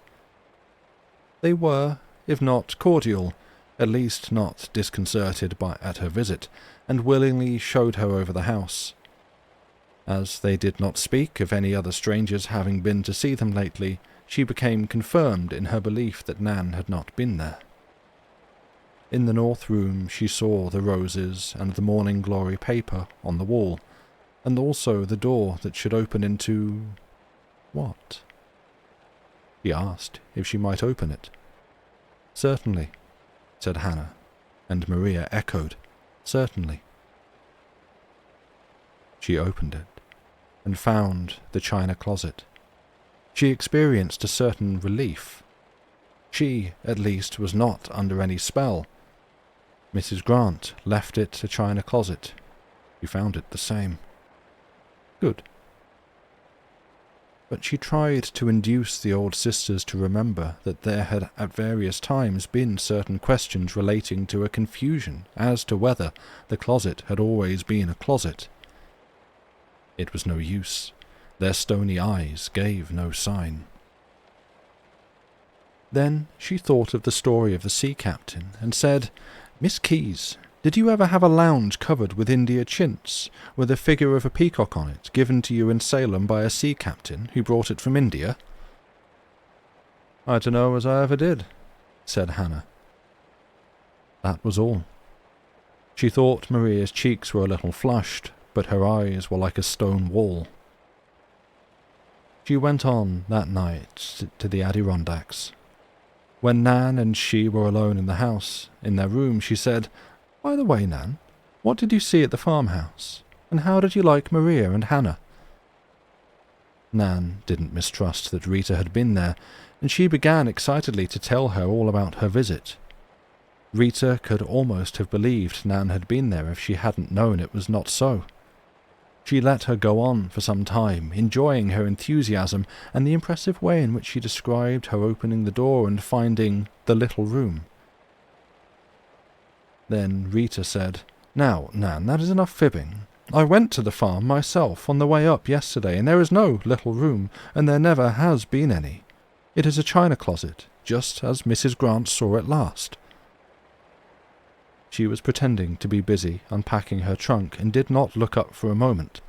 They were, if not cordial, at least not disconcerted at her visit, and willingly showed her over the house. As they did not speak of any other strangers having been to see them lately, she became confirmed in her belief that Nan had not been there. In the north room she saw the roses and the Morning Glory paper on the wall, and also the door that should open into... what? She asked if she might open it. "Certainly," said Hannah, and Maria echoed, "Certainly." She opened it, and found the china closet. She experienced a certain relief. She, at least, was not under any spell. Mrs. Grant left it a china closet. She found it the same. Good. But she tried to induce the old sisters to remember that there had at various times been certain questions relating to a confusion as to whether the closet had always been a closet. It was no use. Their stony eyes gave no sign. Then she thought of the story of the sea captain and said, "Miss Keyes, did you ever have a lounge covered with India chintz, with a figure of a peacock on it, given to you in Salem by a sea captain who brought it from India?" "I dunno as I ever did," said Hannah. That was all. She thought Maria's cheeks were a little flushed, but her eyes were like a stone wall. She went on that night to the Adirondacks. When Nan and she were alone in the house, in their room, she said, "By the way, Nan, what did you see at the farmhouse? And how did you like Maria and Hannah?" Nan didn't mistrust that Rita had been there, and she began excitedly to tell her all about her visit. Rita could almost have believed Nan had been there if she hadn't known it was not so. She let her go on for some time, enjoying her enthusiasm and the impressive way in which she described her opening the door and finding the little room. Then Rita said, "Now, Nan, that is enough fibbing. I went to the farm myself on the way up yesterday, and there is no little room, and there never has been any. It is a china closet, just as Mrs. Grant saw it last." She was pretending to be busy unpacking her trunk and did not look up for a moment.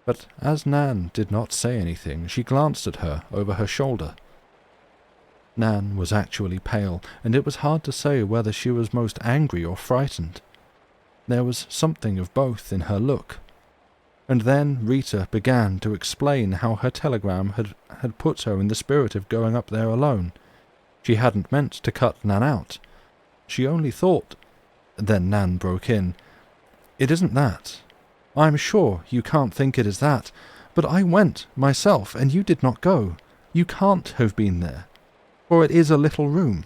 But as Nan did not say anything, she glanced at her over her shoulder. Nan was actually pale, and it was hard to say whether she was most angry or frightened. There was something of both in her look. And then Rita began to explain how her telegram had put her in the spirit of going up there alone. She hadn't meant to cut Nan out. She only thought... Then Nan broke in. "It isn't that. I'm sure you can't think it is that. But I went myself, and you did not go. You can't have been there. For it is a little room."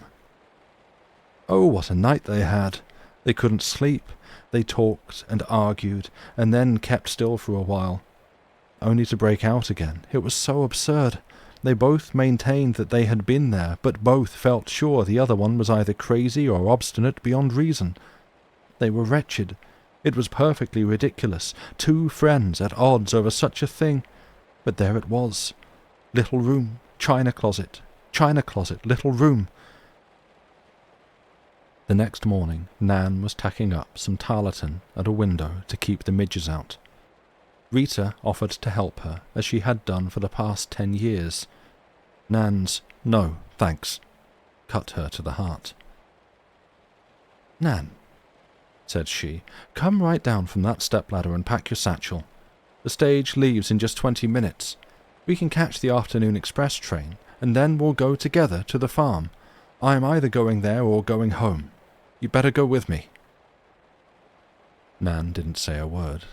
Oh, what a night they had! They couldn't sleep. They talked and argued, and then kept still for a while, only to break out again. It was so absurd. They both maintained that they had been there, but both felt sure the other one was either crazy or obstinate beyond reason. They were wretched. It was perfectly ridiculous. Two friends at odds over such a thing. But there it was. Little room, china closet, little room. The next morning, Nan was tacking up some tarlatan at a window to keep the midges out. Rita offered to help her, as she had done for the past 10 years. Nan's "no, thanks," cut her to the heart. "Nan," said she, "come right down from that stepladder and pack your satchel. The stage leaves in just 20 minutes. We can catch the afternoon express train, and then we'll go together to the farm. I am either going there or going home. You'd better go with me." Nan didn't say a word.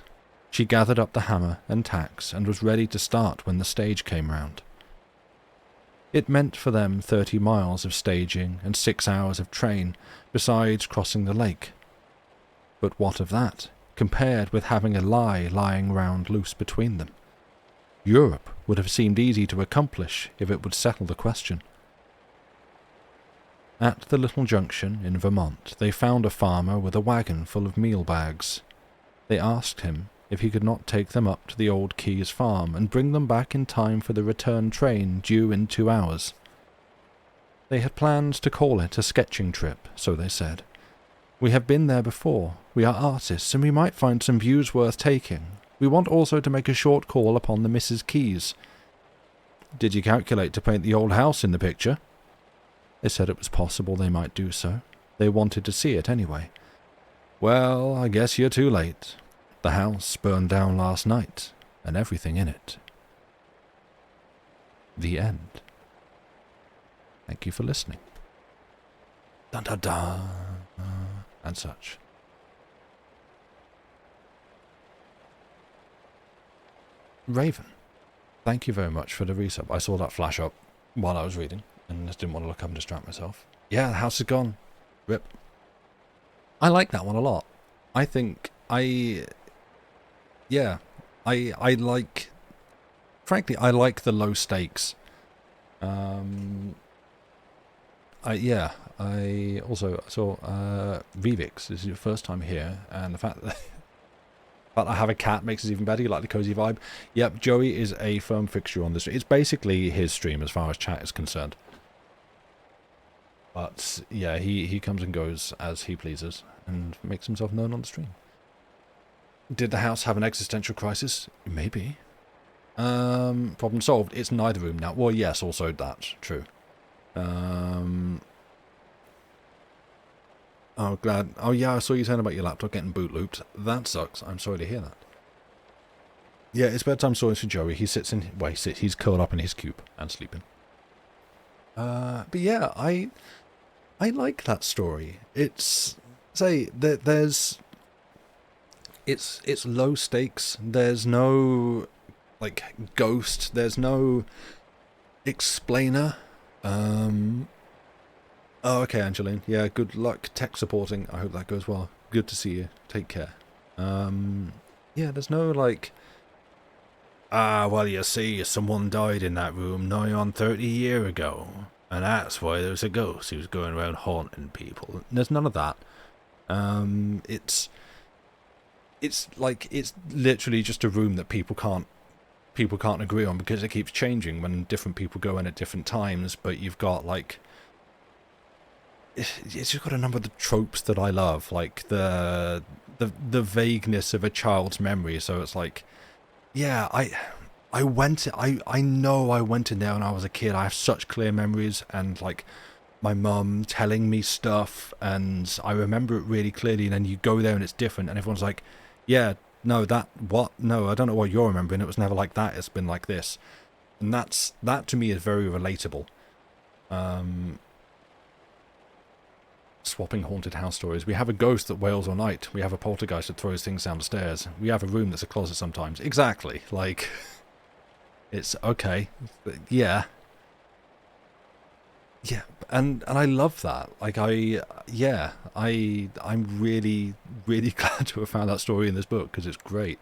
She gathered up the hammer and tacks and was ready to start when the stage came round. It meant for them 30 miles of staging and 6 hours of train, besides crossing the lake. But what of that, compared with having a lie lying round loose between them? Europe would have seemed easy to accomplish if it would settle the question. At the little junction in Vermont, they found a farmer with a wagon full of meal bags. They asked him if he could not take them up to the old Keyes farm and bring them back in time for the return train due in 2 hours. They had planned to call it a sketching trip, so they said. We have been there before. We are artists, and we might find some views worth taking. We want also to make a short call upon the Mrs. Keyes. Did you calculate to paint the old house in the picture? They said it was possible they might do so. They wanted to see it anyway. Well, I guess you're too late. The house burned down last night, and everything in it. The end. Thank you for listening. Dun dun dun. And such. Raven, thank you very much for the resub. I saw that flash up while I was reading, and just didn't want to look up and distract myself. Yeah, the house is gone. Rip. I like that one a lot. I think I like, frankly, I like the low stakes. I also saw Revix. This is your first time here, and the fact that I have a cat makes it even better. You like the cozy vibe. Yep, Joey is a firm fixture on this. It's basically his stream as far as chat is concerned. But yeah, he comes and goes as he pleases and makes himself known on the stream. Did the house have an existential crisis? Maybe. Problem solved. It's neither room now. Well, yes, also that's true. Oh, glad. Oh, yeah, I saw you saying about your laptop getting boot looped. That sucks. I'm sorry to hear that. Yeah, it's bedtime stories for Joey. He sits in... Well, he's curled up in his cube and sleeping. But yeah, I like that story. It's... Say, there's... It's low stakes. There's no, like, ghost. There's no explainer. Oh, okay, Angeline. Yeah, good luck tech supporting. I hope that goes well. Good to see you. Take care. Yeah, there's no, like... well, you see, someone died in that room nigh on 30 years ago. And that's why there's a ghost who's going around haunting people. There's none of that. It's like, it's literally just a room that people can't agree on because it keeps changing when different people go in at different times, but you've got, like... It's just got a number of the tropes that I love, like the vagueness of a child's memory. So it's like, yeah, I know I went in there when I was a kid. I have such clear memories, and like my mum telling me stuff, and I remember it really clearly. And then you go there and it's different, and everyone's like, yeah, no, that what? No, I don't know what you're remembering. It was never like that. It's been like this, and that to me is very relatable. Swapping haunted house stories. We have a ghost that wails all night. We have a poltergeist that throws things down the stairs. We have a room that's a closet sometimes. Exactly. Like, it's okay. Yeah. Yeah, and I love that. Like, I'm really, really glad to have found that story in this book, because it's great.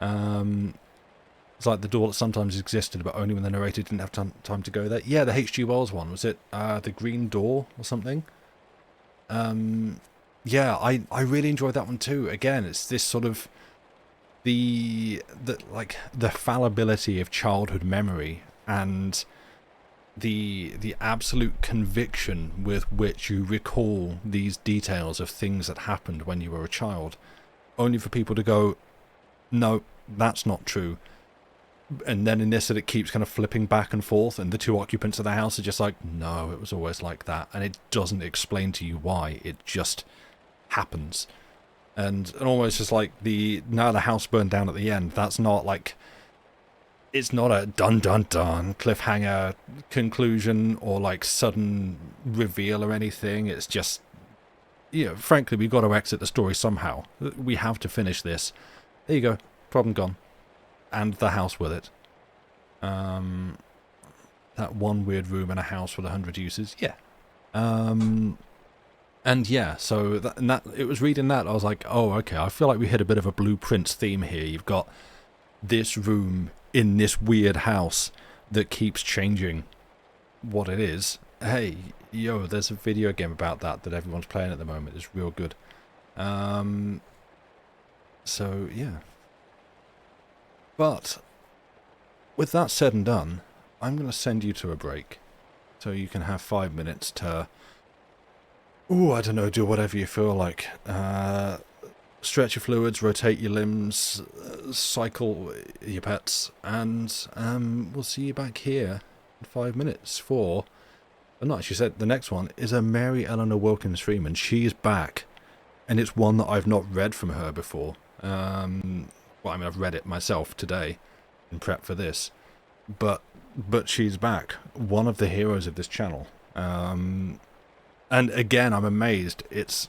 It's like the door that sometimes existed, but only when the narrator didn't have time to go there. Yeah, the H.G. Wells one. Was it The Green Door or something? Yeah, I really enjoyed that one too. Again, it's this sort of the fallibility of childhood memory and the absolute conviction with which you recall these details of things that happened when you were a child, only for people to go, no, that's not true. And then in this, that it keeps kind of flipping back and forth, and the two occupants of the house are just like, no, it was always like that, and it doesn't explain to you why. It just happens, and almost just like now the house burned down at the end. That's not like, it's not a dun dun dun cliffhanger conclusion or like sudden reveal or anything. It's just, frankly, we've got to exit the story somehow. We have to finish this. There you go, problem gone. And the house with it. That one weird room in a house with 100 uses. Yeah. And yeah, so it was reading that, I was like, oh, okay, I feel like we hit a bit of a Blueprints theme here. You've got this room in this weird house that keeps changing what it is. Hey, yo, there's a video game about that everyone's playing at the moment. It's real good. Um, so yeah. But with that said and done, I'm going to send you to a break. So you can have 5 minutes to, I don't know, do whatever you feel like. Stretch your fluids, rotate your limbs, cycle your pets, and we'll see you back here in 5 minutes for... No, she said the next one is a Mary Eleanor Wilkins Freeman. She's back, and it's one that I've not read from her before. Well, I mean, I've read it myself today in prep for this, but she's back, one of the heroes of this channel. And again, I'm amazed. It's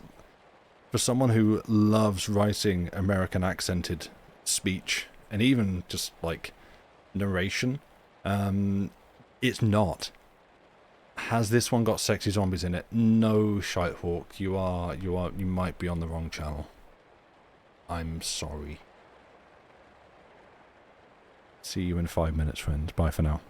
for someone who loves writing American accented speech and even just like narration. It's not. Has this one got sexy zombies in it? No, Shitehawk. You might be on the wrong channel. I'm sorry. See you in 5 minutes, friends. Bye for now.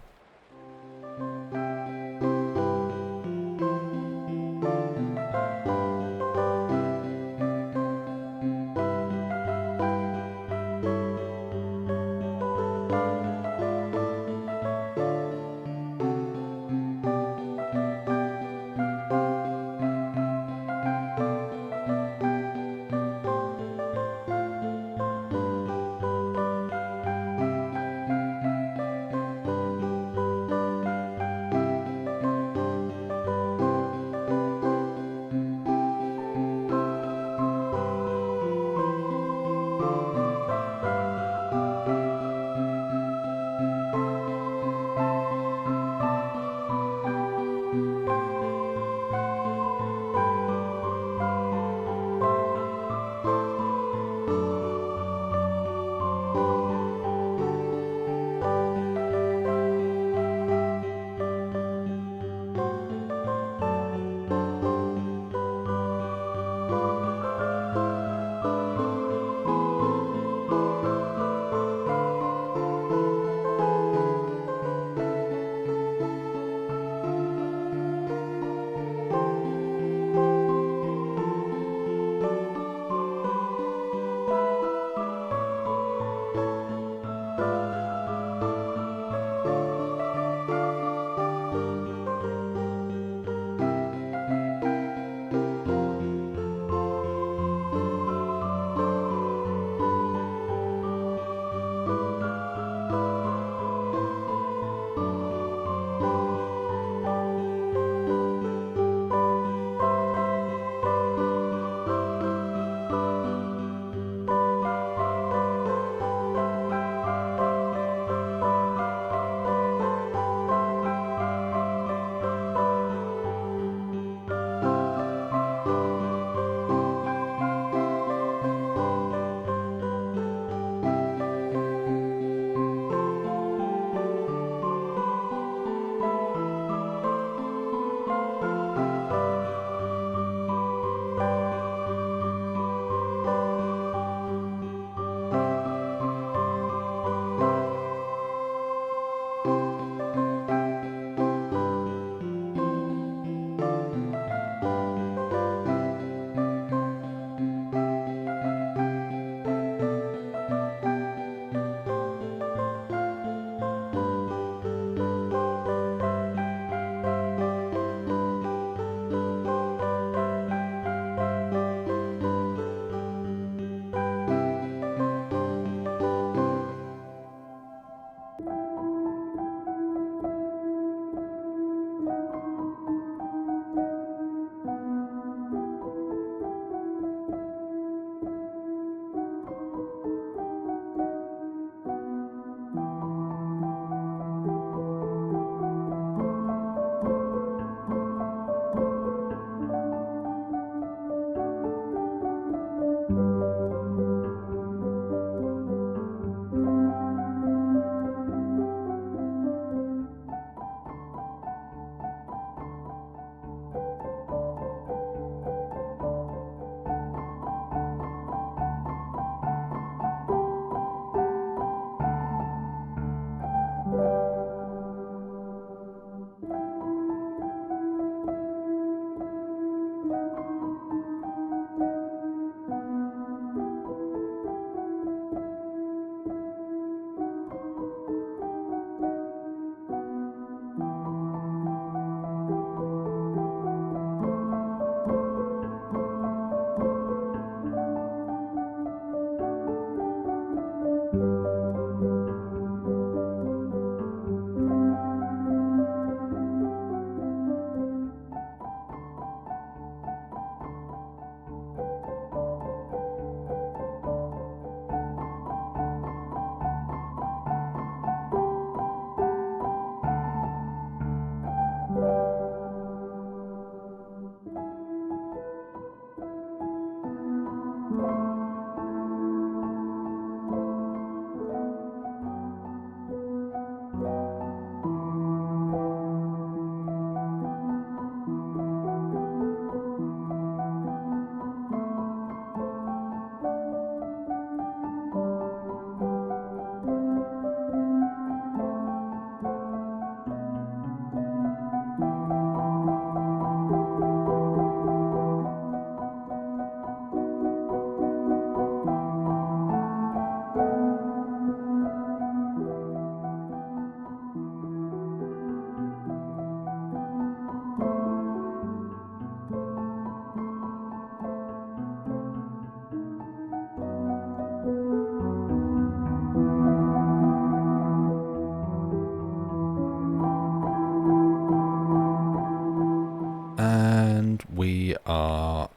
are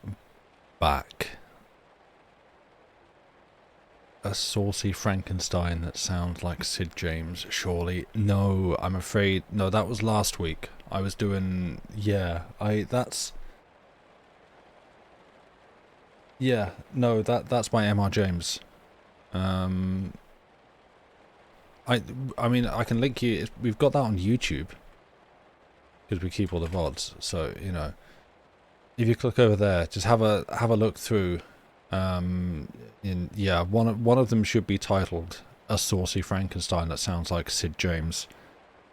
back. A saucy Frankenstein that sounds like Sid James, surely. No, I'm afraid... No, that was last week. I was doing... Yeah, that's... Yeah, no, that's by M.R. James. I mean, I can link you... We've got that on YouTube. Because we keep all the VODs, so, you know. If you click over there, just have a look through... yeah, one of them should be titled "A Saucy Frankenstein That Sounds Like Sid James."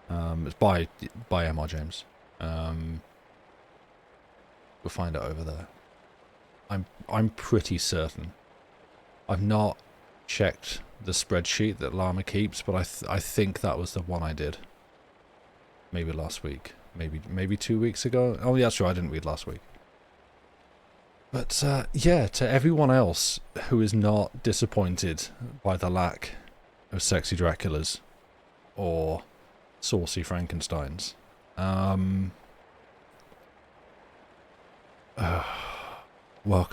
It's by M.R. James. We'll find it over there. I'm pretty certain. I've not checked the spreadsheet that Llama keeps, but I think that was the one I did. Maybe last week, maybe 2 weeks ago. Oh yeah, sure, I didn't read last week. But, yeah, to everyone else who is not disappointed by the lack of sexy Draculas or saucy Frankensteins, welcome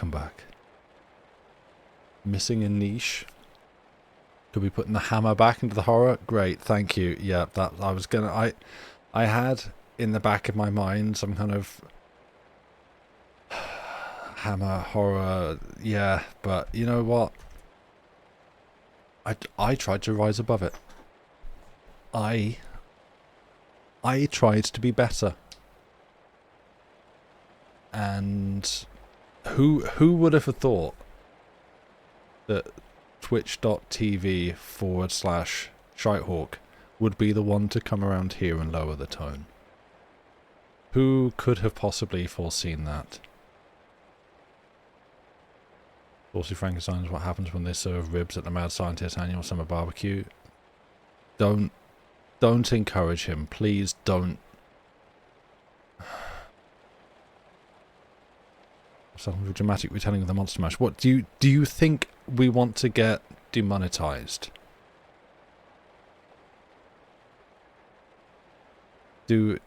back. Missing a niche? Could we put the hammer back into the horror? Great, thank you. Yeah, that I was gonna... I had in the back of my mind some kind of... Hammer horror, yeah, but you know what? I tried to rise above it. I tried to be better. And who would have thought that twitch.tv/Shitehawk would be the one to come around here and lower the tone? Who could have possibly foreseen that? Saucy Frankenstein is what happens when they serve ribs at the Mad Scientist annual summer barbecue. Don't encourage him, please don't. Some dramatic retelling of the Monster Mash. What do you think we want to get demonetized? We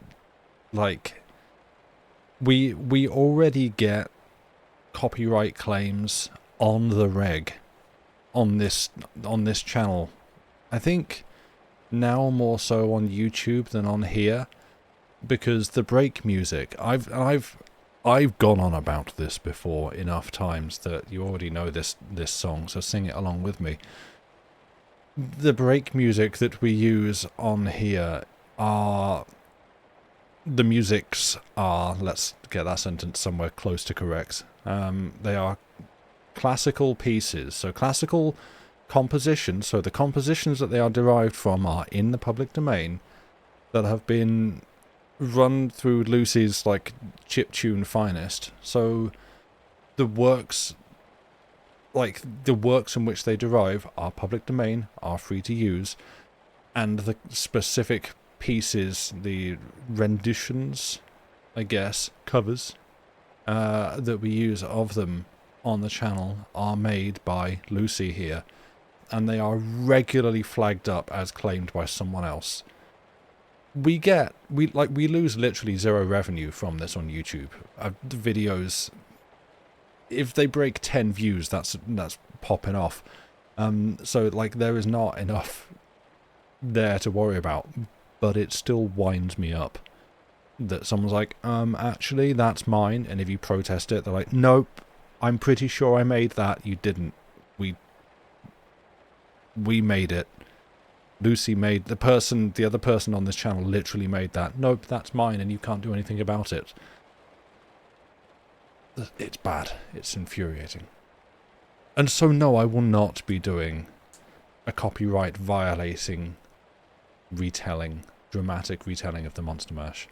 already get copyright claims on the reg on this channel. I think now more so on YouTube than on here, because the break music, I've gone on about this before enough times that you already know this song, so sing it along with me. The break music that we use on here are... The musics are... Let's get that sentence somewhere close to correct. They are classical pieces, so classical compositions, so the compositions that they are derived from are in the public domain, that have been run through Lucy's, like, chiptune finest. So the works, like, the works in which they derive are public domain, are free to use, and the specific pieces, the renditions, I guess, covers, that we use of them on the channel are made by Lucy here, and they are regularly flagged up as claimed by someone else. We lose literally zero revenue from this on YouTube. The videos, if they break 10 views, that's popping off. So like there is not enough there to worry about, but it still winds me up that someone's like, actually that's mine, and if you protest it, they're like, nope, I'm pretty sure I made that. You didn't. We made it. Lucy made the other person on this channel literally made that. Nope, that's mine, and you can't do anything about it. It's bad. It's infuriating. And so no, I will not be doing a copyright violating retelling, dramatic retelling of the Monster Mash.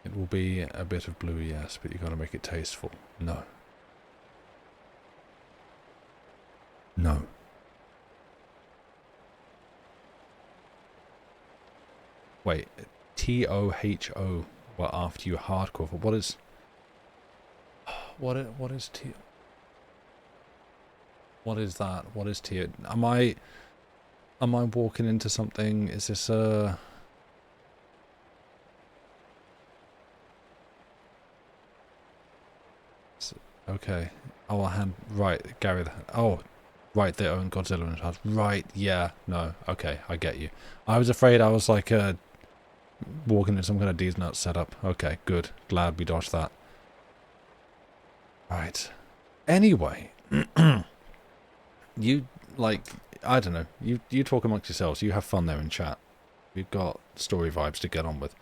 It will be a bit of blue, yes, but you've got to make it tasteful. No. No. Wait, TOHO, well, after you hardcore, but what is... What is T... What is that? What is T... Am I walking into something? Is this a... Okay. Oh, right, Gary. Oh, right, they own Godzilla and House. Right, yeah, no, okay, I get you. I was afraid I was like walking into some kind of D's nuts setup. Okay, good. Glad we dodged that. Right. Anyway, you, like, I don't know, you talk amongst yourselves, you have fun there in chat. We've got story vibes to get on with.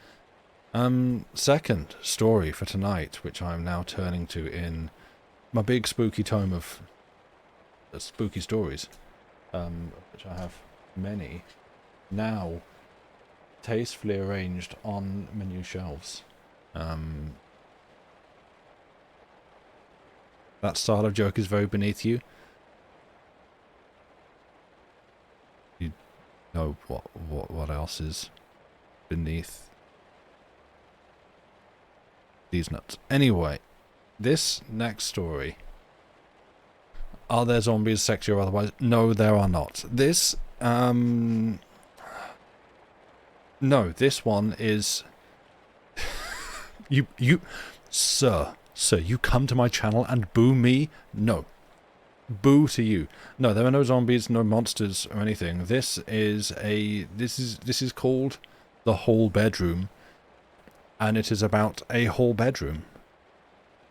Second story for tonight, which I'm now turning to in my big spooky tome of spooky stories, which I have many, now tastefully arranged on menu shelves. That style of joke is very beneath you. You know what else is beneath these nuts. Anyway, this next story. Are there zombies, sexy or otherwise? No, there are not. This, no, this one is... Sir, you come to my channel and boo me? No. Boo to you. No, there are no zombies, no monsters or anything. This is called The Whole Bedroom, and it is about a whole bedroom.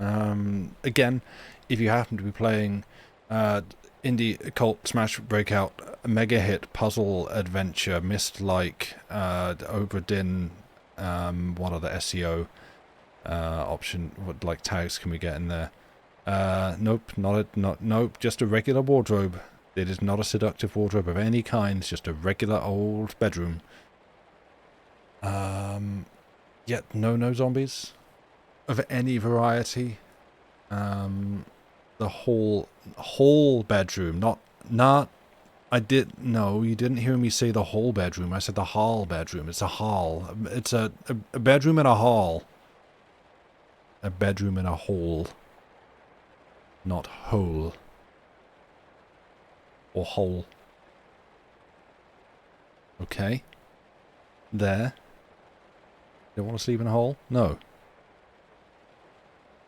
Again, if you happen to be playing indie cult smash breakout mega hit puzzle adventure Mist-like Obra Dinn, what other SEO option, what like tags can we get in there? Nope, nope, just a regular wardrobe. It is not a seductive wardrobe of any kind, it's just a regular old bedroom. Yet no zombies of any variety. The whole bedroom, not I did no, you didn't hear me say the whole bedroom. I said the hall bedroom. It's a hall. It's a bedroom in a hall. A bedroom in a hole. Not hole. Or hole. Okay. There. You don't want to sleep in a hole? No.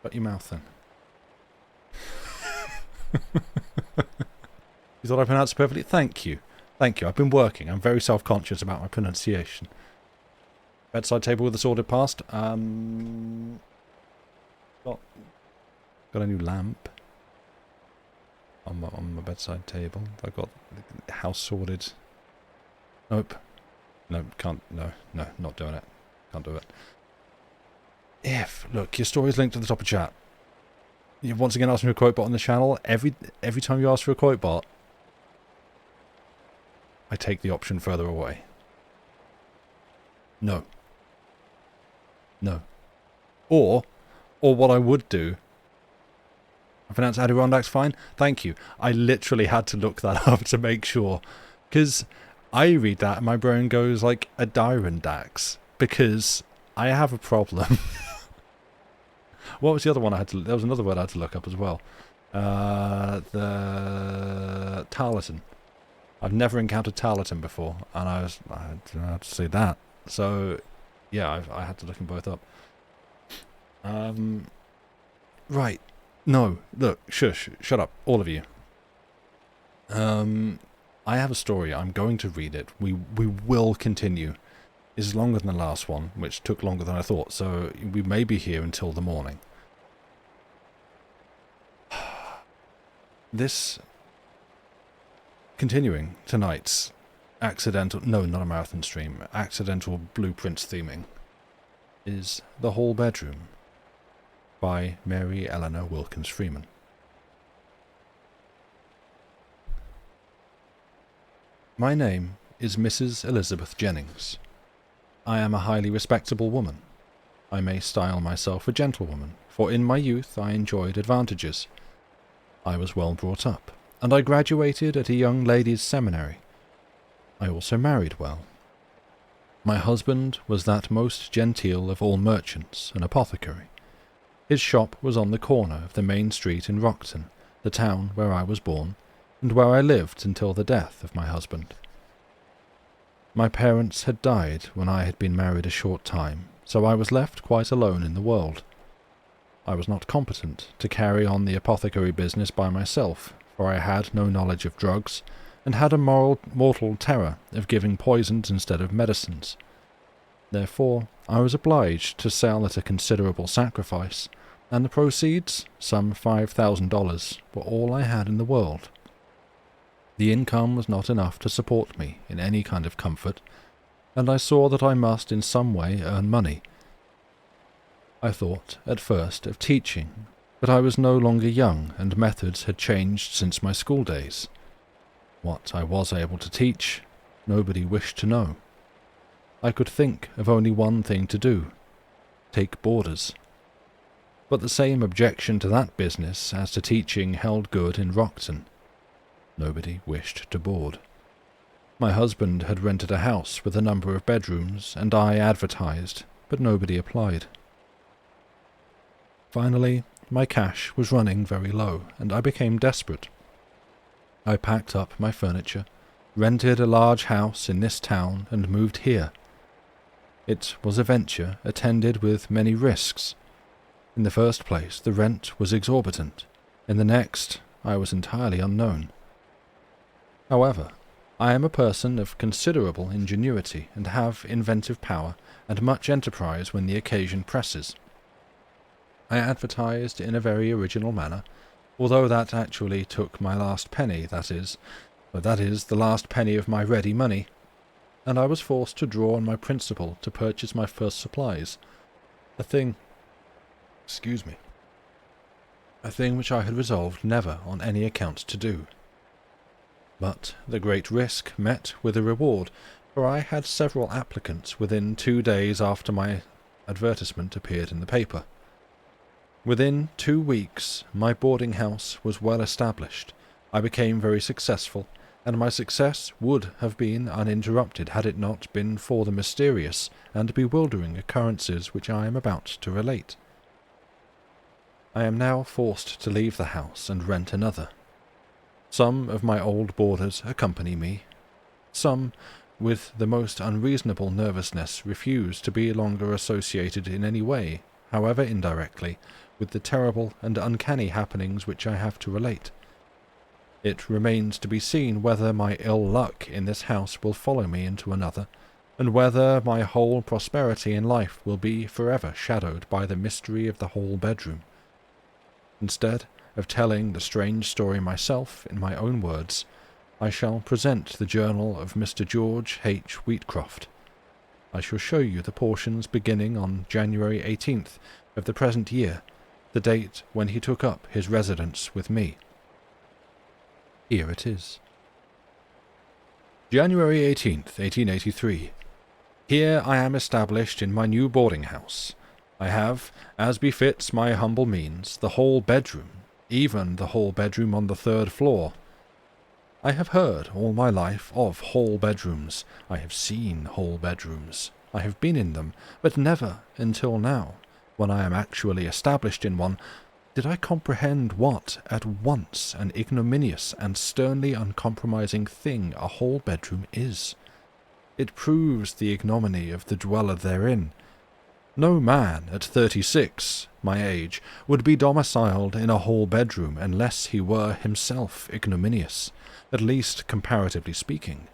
Shut your mouth then. You thought I pronounced it perfectly? Thank you. Thank you. I've been working. I'm very self-conscious about my pronunciation. Bedside table with a sorted past. Got a new lamp on my bedside table. I've got the house sorted. Nope. No, can't. No, not doing it. Can't do it. Look, your story's linked to the top of chat. You've once again asked me for a quote bot on the channel. Every time you ask for a quote bot, I take the option further away. No. No. Or what I would do... I pronounce Adirondacks fine? Thank you. I literally had to look that up to make sure. Because I read that and my brain goes like Adirondacks. Because I have a problem. What was the other one I had to... There was another word I had to look up as well. The... Tarleton. I've never encountered Tarleton before, and I had to say that. So, yeah, I had to look them both up. Right. No, look, shush, shut up, all of you. I have a story, I'm going to read it. We will continue. It's longer than the last one, which took longer than I thought, so we may be here until the morning. This... Continuing tonight's accidental... No, not a marathon stream. Accidental blueprints theming is The Whole Bedroom by Mary Eleanor Wilkins Freeman. My name is Mrs. Elizabeth Jennings. I am a highly respectable woman. I may style myself a gentlewoman, for in my youth I enjoyed advantages. I was well brought up, and I graduated at a young ladies' seminary. I also married well. My husband was that most genteel of all merchants, an apothecary. His shop was on the corner of the main street in Rockton, the town where I was born, and where I lived until the death of my husband. My parents had died when I had been married a short time, so I was left quite alone in the world. I was not competent to carry on the apothecary business by myself, for I had no knowledge of drugs, and had a mortal terror of giving poisons instead of medicines. Therefore, I was obliged to sell at a considerable sacrifice, and the proceeds, some $5,000, were all I had in the world. The income was not enough to support me in any kind of comfort, and I saw that I must in some way earn money. I thought, at first, of teaching, but I was no longer young, and methods had changed since my school days. What I was able to teach, nobody wished to know. I could think of only one thing to do: take boarders. But the same objection to that business as to teaching held good in Rockton. Nobody wished to board. My husband had rented a house with a number of bedrooms, and I advertised, but nobody applied. Finally, my cash was running very low, and I became desperate. I packed up my furniture, rented a large house in this town, and moved here. It was a venture attended with many risks. In the first place, the rent was exorbitant. In the next, I was entirely unknown. However, I am a person of considerable ingenuity, and have inventive power and much enterprise when the occasion presses. I advertised in a very original manner, although that actually took my last penny, that is the last penny of my ready money, and I was forced to draw on my principal to purchase my first supplies, a thing which I had resolved never on any account to do. But the great risk met with a reward, for I had several applicants within 2 days after my advertisement appeared in the paper. Within 2 weeks my boarding house was well established. I became very successful, and my success would have been uninterrupted had it not been for the mysterious and bewildering occurrences which I am about to relate. I am now forced to leave the house and rent another. Some of my old boarders accompany me. Some, with the most unreasonable nervousness, refuse to be longer associated in any way, however indirectly, with the terrible and uncanny happenings which I have to relate. It remains to be seen whether my ill luck in this house will follow me into another, and whether my whole prosperity in life will be forever shadowed by the mystery of the whole bedroom. Instead of telling the strange story myself in my own words, I shall present the journal of Mr. George H. Wheatcroft. I shall show you the portions beginning on January 18th of the present year, the date when he took up his residence with me. Here it is. January 18th, 1883. Here I am established in my new boarding house. I have, as befits my humble means, the whole bedroom, even the whole bedroom on the 3rd floor. I have heard all my life of whole bedrooms. I have seen whole bedrooms. I have been in them, but never until now, when I am actually established in one, did I comprehend what, at once, an ignominious and sternly uncompromising thing a whole bedroom is. It proves the ignominy of the dweller therein. No man at 36, my age, would be domiciled in a whole bedroom unless he were himself ignominious, at least comparatively speaking.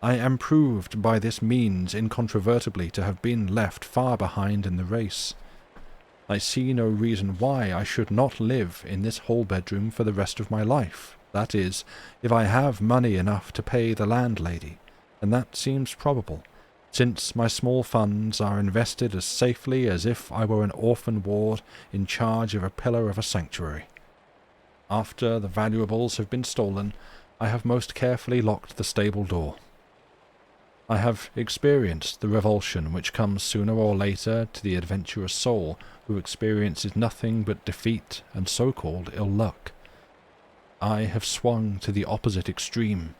I am proved by this means incontrovertibly to have been left far behind in the race. I see no reason why I should not live in this whole bedroom for the rest of my life, that is, if I have money enough to pay the landlady, and that seems probable, since my small funds are invested as safely as if I were an orphan ward in charge of a pillar of a sanctuary. After the valuables have been stolen, I have most carefully locked the stable door. I have experienced the revulsion which comes sooner or later to the adventurous soul who experiences nothing but defeat and so-called ill luck. I have swung to the opposite extreme.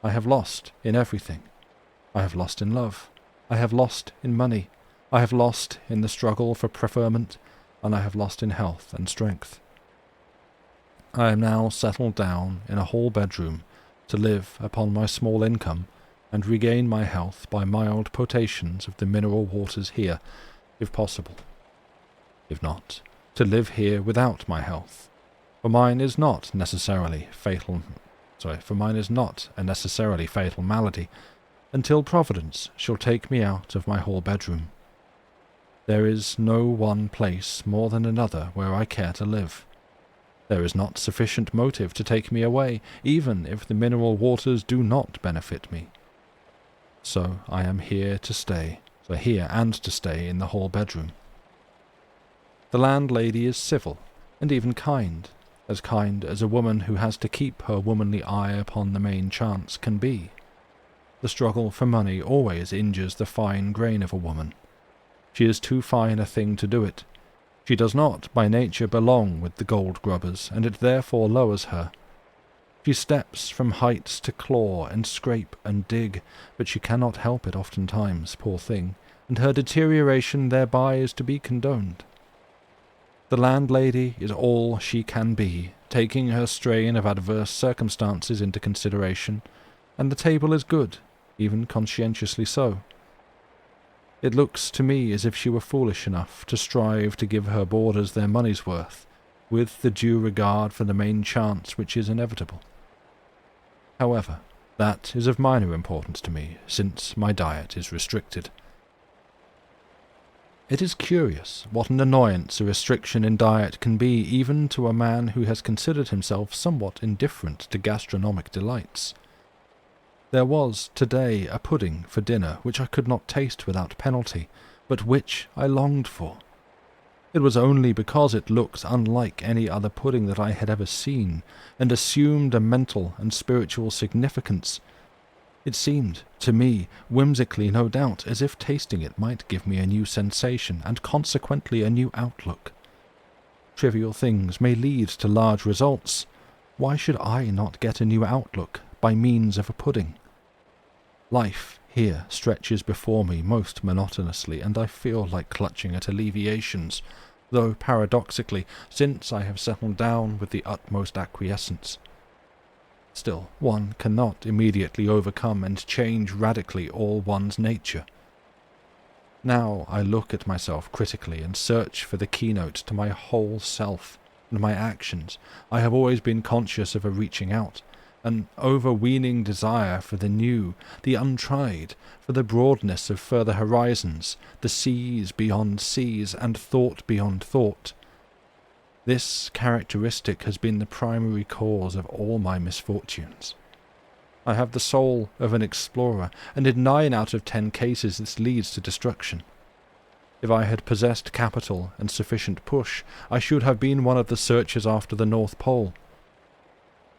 I have lost in everything. I have lost in love. I have lost in money. I have lost in the struggle for preferment, and I have lost in health and strength. I am now settled down in a whole bedroom to live upon my small income and regain my health by mild potations of the mineral waters here, if possible. If not, to live here without my health, for mine is not a necessarily fatal malady, until Providence shall take me out of my hall bedroom. There is no one place more than another where I care to live. There is not sufficient motive to take me away, even if the mineral waters do not benefit me. So I am here to stay in the hall bedroom. The landlady is civil, and even kind as a woman who has to keep her womanly eye upon the main chance can be. The struggle for money always injures the fine grain of a woman. She is too fine a thing to do it. She does not, by nature, belong with the gold grubbers, and it therefore lowers her. She steps from heights to claw and scrape and dig, but she cannot help it oftentimes, poor thing, and her deterioration thereby is to be condoned. The landlady is all she can be, taking her strain of adverse circumstances into consideration, and the table is good, even conscientiously so. It looks to me as if she were foolish enough to strive to give her boarders their money's worth, with the due regard for the main chance which is inevitable. However, that is of minor importance to me, since my diet is restricted. It is curious what an annoyance a restriction in diet can be even to a man who has considered himself somewhat indifferent to gastronomic delights. There was today a pudding for dinner which I could not taste without penalty, but which I longed for. It was only because it looked unlike any other pudding that I had ever seen, and assumed a mental and spiritual significance. It seemed, to me, whimsically no doubt, as if tasting it might give me a new sensation, and consequently a new outlook. Trivial things may lead to large results. Why should I not get a new outlook by means of a pudding? Life here stretches before me most monotonously, and I feel like clutching at alleviations, though paradoxically, since I have settled down with the utmost acquiescence. Still, one cannot immediately overcome and change radically all one's nature. Now I look at myself critically and search for the keynote to my whole self and my actions. I have always been conscious of a reaching out, an overweening desire for the new, the untried, for the broadness of further horizons, the seas beyond seas, and thought beyond thought. This characteristic has been the primary cause of all my misfortunes. I have the soul of an explorer, and in 9 out of 10 cases this leads to destruction. If I had possessed capital and sufficient push, I should have been one of the searchers after the North Pole.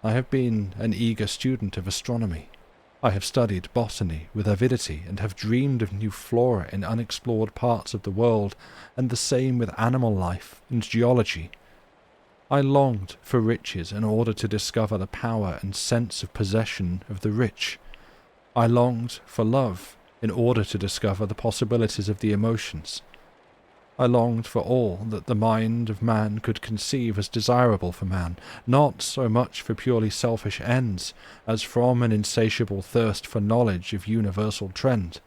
I have been an eager student of astronomy. I have studied botany with avidity, and have dreamed of new flora in unexplored parts of the world, and the same with animal life and geology. I longed for riches in order to discover the power and sense of possession of the rich. I longed for love in order to discover the possibilities of the emotions. I longed for all that the mind of man could conceive as desirable for man, not so much for purely selfish ends, as from an insatiable thirst for knowledge of universal trend.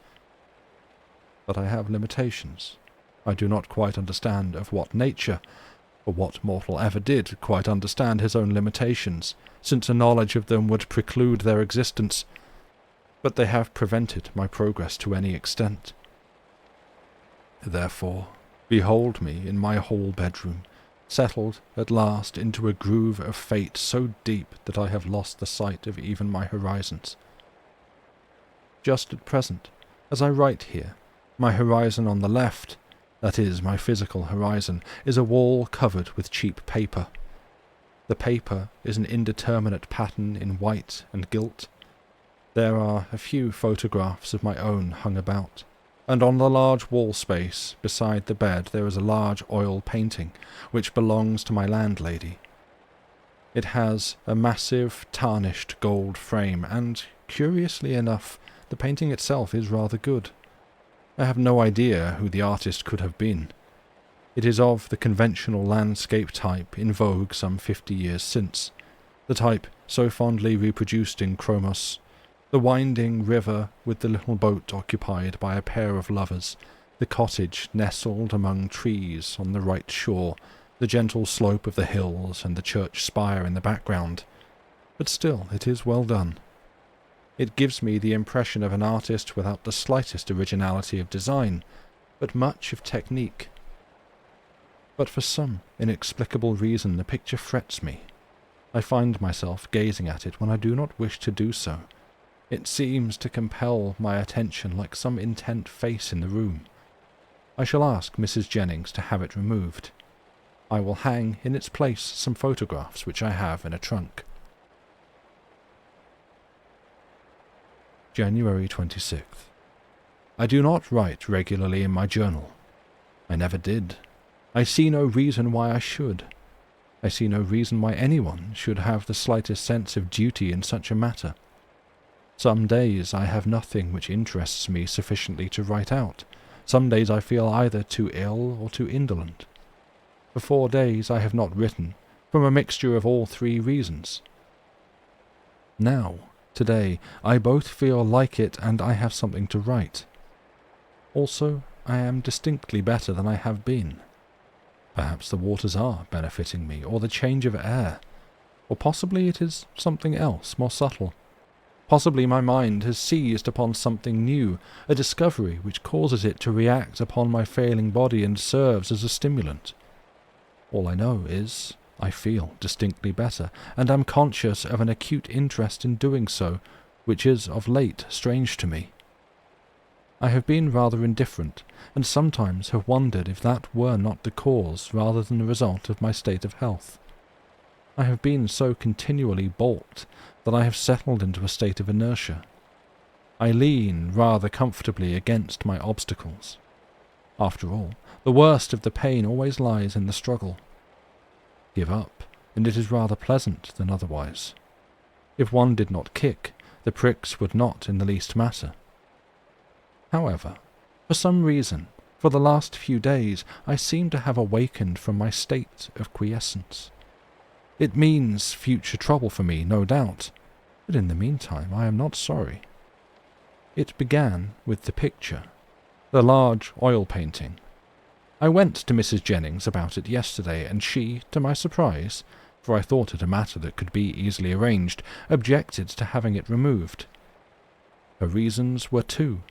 But I have limitations. I do not quite understand of what nature, or what mortal ever did quite understand his own limitations, since a knowledge of them would preclude their existence, but they have prevented my progress to any extent. Therefore, behold me in my hall bedroom, settled at last into a groove of fate so deep that I have lost the sight of even my horizons. Just at present, as I write here, my horizon on the left, that is, my physical horizon, is a wall covered with cheap paper. The paper is an indeterminate pattern in white and gilt. There are a few photographs of my own hung about, and on the large wall space beside the bed there is a large oil painting, which belongs to my landlady. It has a massive, tarnished gold frame, and, curiously enough, the painting itself is rather good. I have no idea who the artist could have been. It is of the conventional landscape type in vogue some 50 years since, the type so fondly reproduced in Chromos, the winding river with the little boat occupied by a pair of lovers, the cottage nestled among trees on the right shore, the gentle slope of the hills and the church spire in the background, but still it is well done. It gives me the impression of an artist without the slightest originality of design, but much of technique. But for some inexplicable reason the picture frets me. I find myself gazing at it when I do not wish to do so. It seems to compel my attention like some intent face in the room. I shall ask Mrs. Jennings to have it removed. I will hang in its place some photographs which I have in a trunk. January 26th. I do not write regularly in my journal. I never did. I see no reason why I should. I see no reason why anyone should have the slightest sense of duty in such a matter. Some days I have nothing which interests me sufficiently to write out. Some days I feel either too ill or too indolent. For 4 days I have not written, from a mixture of all 3 reasons. Now, today, I both feel like it and I have something to write. Also, I am distinctly better than I have been. Perhaps the waters are benefiting me, or the change of air, or possibly it is something else more subtle. Possibly my mind has seized upon something new, a discovery which causes it to react upon my failing body and serves as a stimulant. All I know is, I feel distinctly better, and am conscious of an acute interest in doing so, which is of late strange to me. I have been rather indifferent, and sometimes have wondered if that were not the cause rather than the result of my state of health. I have been so continually balked that I have settled into a state of inertia. I lean rather comfortably against my obstacles. After all, the worst of the pain always lies in the struggle. Give up, and it is rather pleasant than otherwise. If one did not kick, the pricks would not in the least matter. However, for some reason, for the last few days, I seem to have awakened from my state of quiescence. It means future trouble for me, no doubt, but in the meantime I am not sorry. It began with the picture, the large oil painting. I went to Mrs. Jennings about it yesterday, and she, to my surprise, for I thought it a matter that could be easily arranged, objected to having it removed. Her reasons were 2.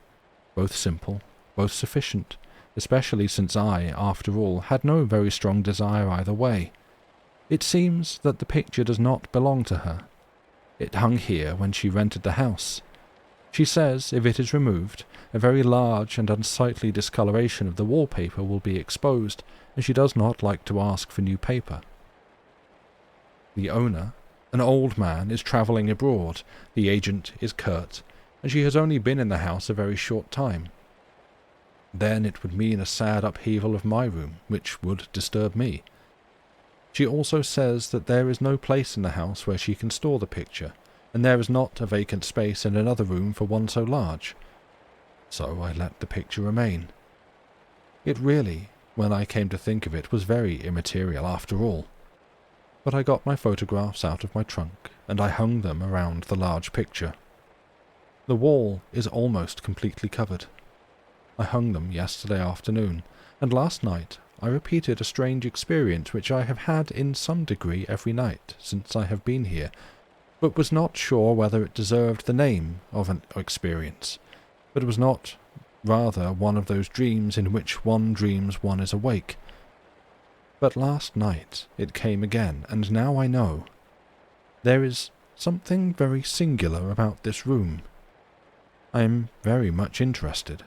Both simple, both sufficient, especially since I, after all, had no very strong desire either way. It seems that the picture does not belong to her. It hung here when she rented the house. She says if it is removed, a very large and unsightly discoloration of the wallpaper will be exposed, and she does not like to ask for new paper. The owner, an old man, is travelling abroad. The agent is curt, and she has only been in the house a very short time. Then it would mean a sad upheaval of my room, which would disturb me. She also says that there is no place in the house where she can store the picture, and there is not a vacant space in another room for one so large. So I let the picture remain. It really, when I came to think of it, was very immaterial after all. But I got my photographs out of my trunk, and I hung them around the large picture. The wall is almost completely covered. I hung them yesterday afternoon, and last night I repeated a strange experience which I have had in some degree every night since I have been here, but was not sure whether it deserved the name of an experience, but was not rather one of those dreams in which one dreams one is awake. But last night it came again, and now I know. There is something very singular about this room. I am very much interested.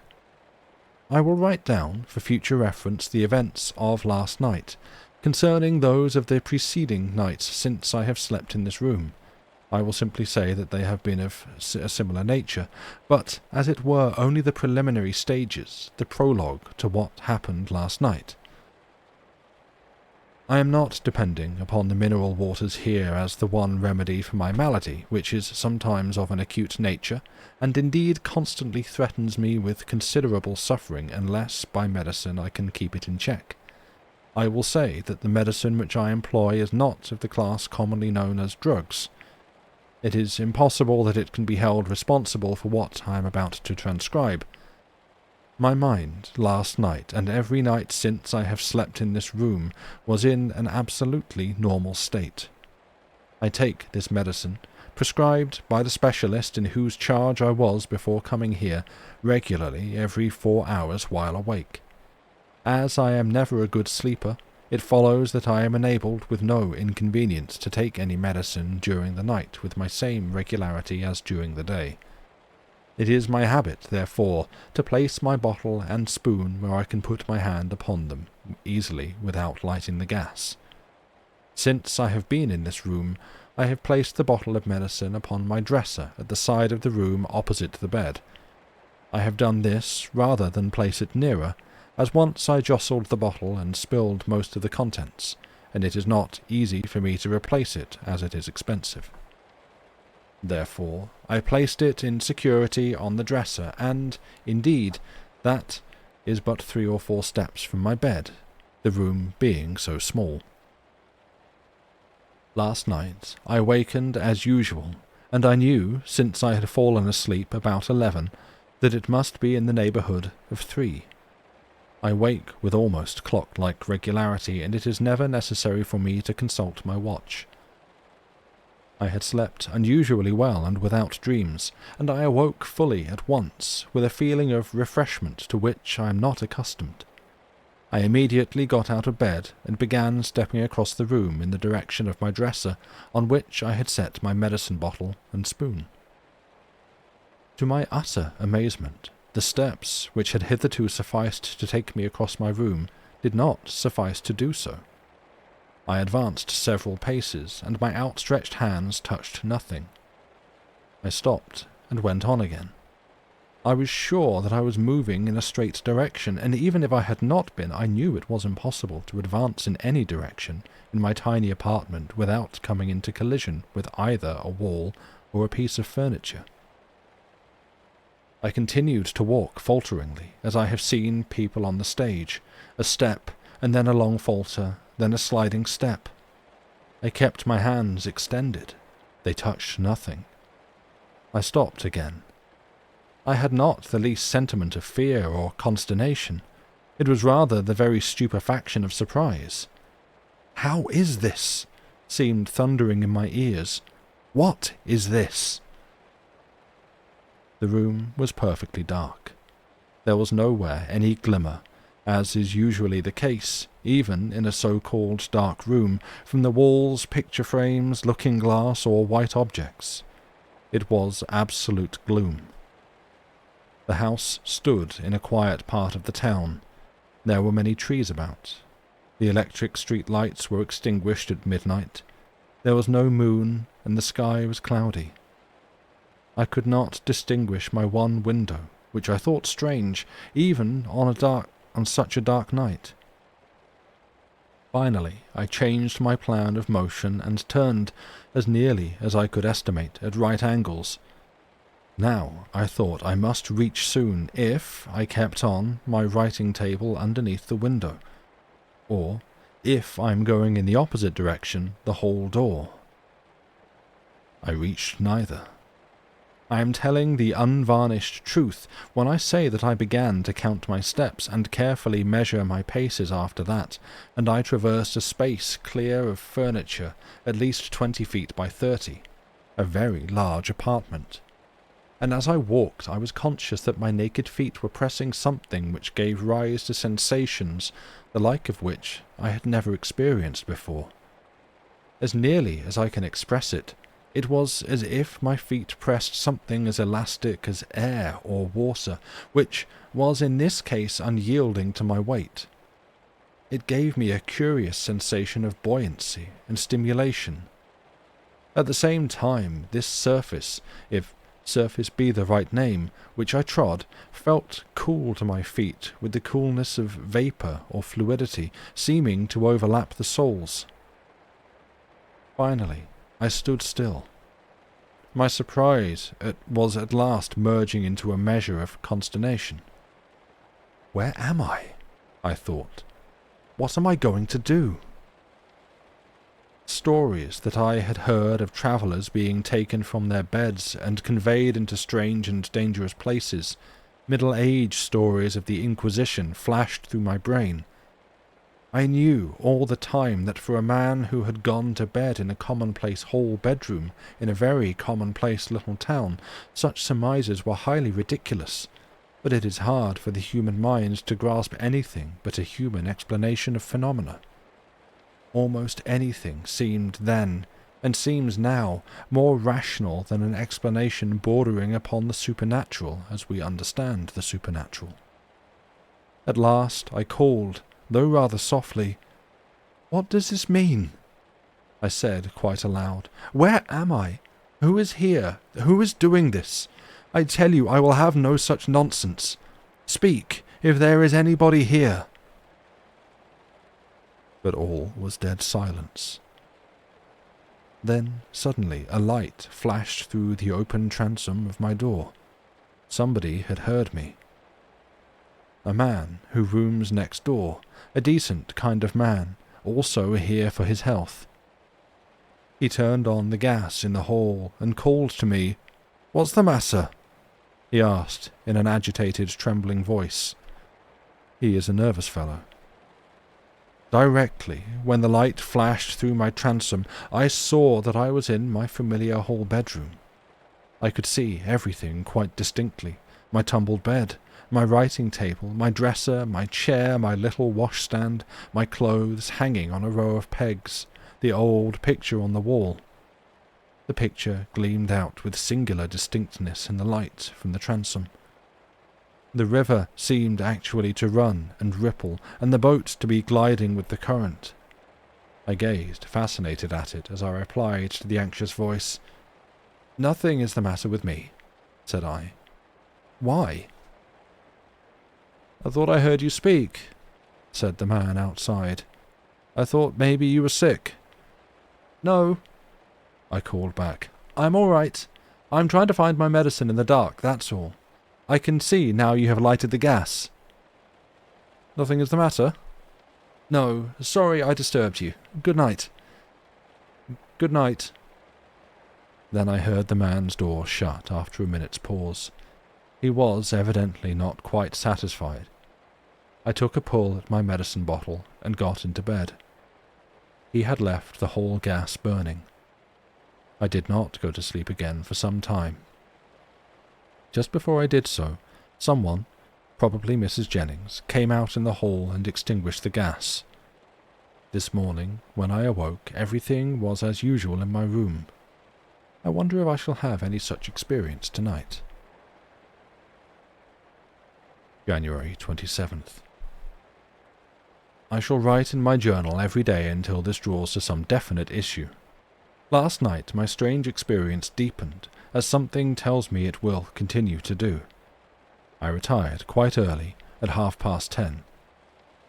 I will write down, for future reference, the events of last night, concerning those of the preceding nights since I have slept in this room. I will simply say that they have been of a similar nature, but, as it were, only the preliminary stages, the prologue to what happened last night. I am not depending upon the mineral waters here as the one remedy for my malady, which is sometimes of an acute nature, and indeed constantly threatens me with considerable suffering unless by medicine I can keep it in check. I will say that the medicine which I employ is not of the class commonly known as drugs. It is impossible that it can be held responsible for what I am about to transcribe. My mind, last night and every night since I have slept in this room, was in an absolutely normal state. I take this medicine, prescribed by the specialist in whose charge I was before coming here, regularly every 4 hours while awake. As I am never a good sleeper, it follows that I am enabled with no inconvenience to take any medicine during the night with my same regularity as during the day. It is my habit, therefore, to place my bottle and spoon where I can put my hand upon them easily without lighting the gas. Since I have been in this room, I have placed the bottle of medicine upon my dresser at the side of the room opposite the bed. I have done this rather than place it nearer, as once I jostled the bottle and spilled most of the contents, and it is not easy for me to replace it, as it is expensive. Therefore, I placed it in security on the dresser, and, indeed, that is but 3 or 4 steps from my bed, the room being so small. Last night I wakened as usual, and I knew, since I had fallen asleep about 11, that it must be in the neighbourhood of 3. I wake with almost clock-like regularity, and it is never necessary for me to consult my watch. I had slept unusually well and without dreams, and I awoke fully at once, with a feeling of refreshment to which I am not accustomed. I immediately got out of bed and began stepping across the room in the direction of my dresser, on which I had set my medicine bottle and spoon. To my utter amazement, the steps which had hitherto sufficed to take me across my room did not suffice to do so. I advanced several paces, and my outstretched hands touched nothing. I stopped and went on again. I was sure that I was moving in a straight direction, and even if I had not been, I knew it was impossible to advance in any direction in my tiny apartment without coming into collision with either a wall or a piece of furniture. I continued to walk falteringly, as I have seen people on the stage, a step, and then a long falter, then a sliding step. I kept my hands extended. They touched nothing. I stopped again. I had not the least sentiment of fear or consternation. It was rather the very stupefaction of surprise. "How is this?" seemed thundering in my ears. "What is this?" The room was perfectly dark. There was nowhere any glimmer, as is usually the case, even in a so-called dark room, from the walls, picture frames, looking-glass, or white objects. It was absolute gloom. The house stood in a quiet part of the town. There were many trees about. The electric street lights were extinguished at midnight. There was no moon, and the sky was cloudy. I could not distinguish my one window, which I thought strange, even on such a dark night. Finally, I changed my plan of motion and turned, as nearly as I could estimate, at right angles. Now I thought I must reach soon if I kept on my writing table underneath the window, or, if I am going in the opposite direction, the hall door. I reached neither. I am telling the unvarnished truth when I say that I began to count my steps and carefully measure my paces after that, and I traversed a space clear of furniture, at least 20 feet by 30, a very large apartment. And as I walked I was conscious that my naked feet were pressing something which gave rise to sensations the like of which I had never experienced before. As nearly as I can express it, it was as if my feet pressed something as elastic as air or water, which was in this case unyielding to my weight. It gave me a curious sensation of buoyancy and stimulation. At the same time, this surface, if surface be the right name, which I trod, felt cool to my feet with the coolness of vapour or fluidity, seeming to overlap the soles. Finally, I stood still. My surprise was at last merging into a measure of consternation. "Where am I thought. "What am I going to do?" Stories that I had heard of travellers being taken from their beds and conveyed into strange and dangerous places Middle-age stories of the Inquisition flashed through my brain. I knew all the time that for a man who had gone to bed in a commonplace hall bedroom in a very commonplace little town, such surmises were highly ridiculous, but it is hard for the human mind to grasp anything but a human explanation of phenomena. Almost anything seemed then, and seems now, more rational than an explanation bordering upon the supernatural as we understand the supernatural. At last I called, though rather softly, "What does this mean?" I said quite aloud. "Where am I? Who is here? Who is doing this? I tell you I will have no such nonsense. Speak, if there is anybody here." But all was dead silence. Then suddenly a light flashed through the open transom of my door. Somebody had heard me. A man who rooms next door, a decent kind of man, also here for his health. He turned on the gas in the hall and called to me. "What's the matter?" he asked in an agitated, trembling voice. He is a nervous fellow. Directly, when the light flashed through my transom, I saw that I was in my familiar hall bedroom. I could see everything quite distinctly, my tumbled bed, my writing table, my dresser, my chair, my little washstand, my clothes hanging on a row of pegs, the old picture on the wall. The picture gleamed out with singular distinctness in the light from the transom. The river seemed actually to run and ripple, and the boat to be gliding with the current. I gazed, fascinated at it, as I replied to the anxious voice. "Nothing is the matter with me," said I. "Why?" "I thought I heard you speak," said the man outside. "I thought maybe you were sick." "No," I called back. "I'm all right. I'm trying to find my medicine in the dark, that's all. I can see now you have lighted the gas." "Nothing is the matter?" "No, sorry I disturbed you. Good night." "Good night." Then I heard the man's door shut after a minute's pause. He was evidently not quite satisfied. I took a pull at my medicine bottle and got into bed. He had left the hall gas burning. I did not go to sleep again for some time. Just before I did so, someone, probably Mrs. Jennings, came out in the hall and extinguished the gas. This morning, when I awoke, everything was as usual in my room. I wonder if I shall have any such experience tonight. January 27th. I shall write in my journal every day until this draws to some definite issue. Last night my strange experience deepened, as something tells me it will continue to do. I retired quite early, at 10:30.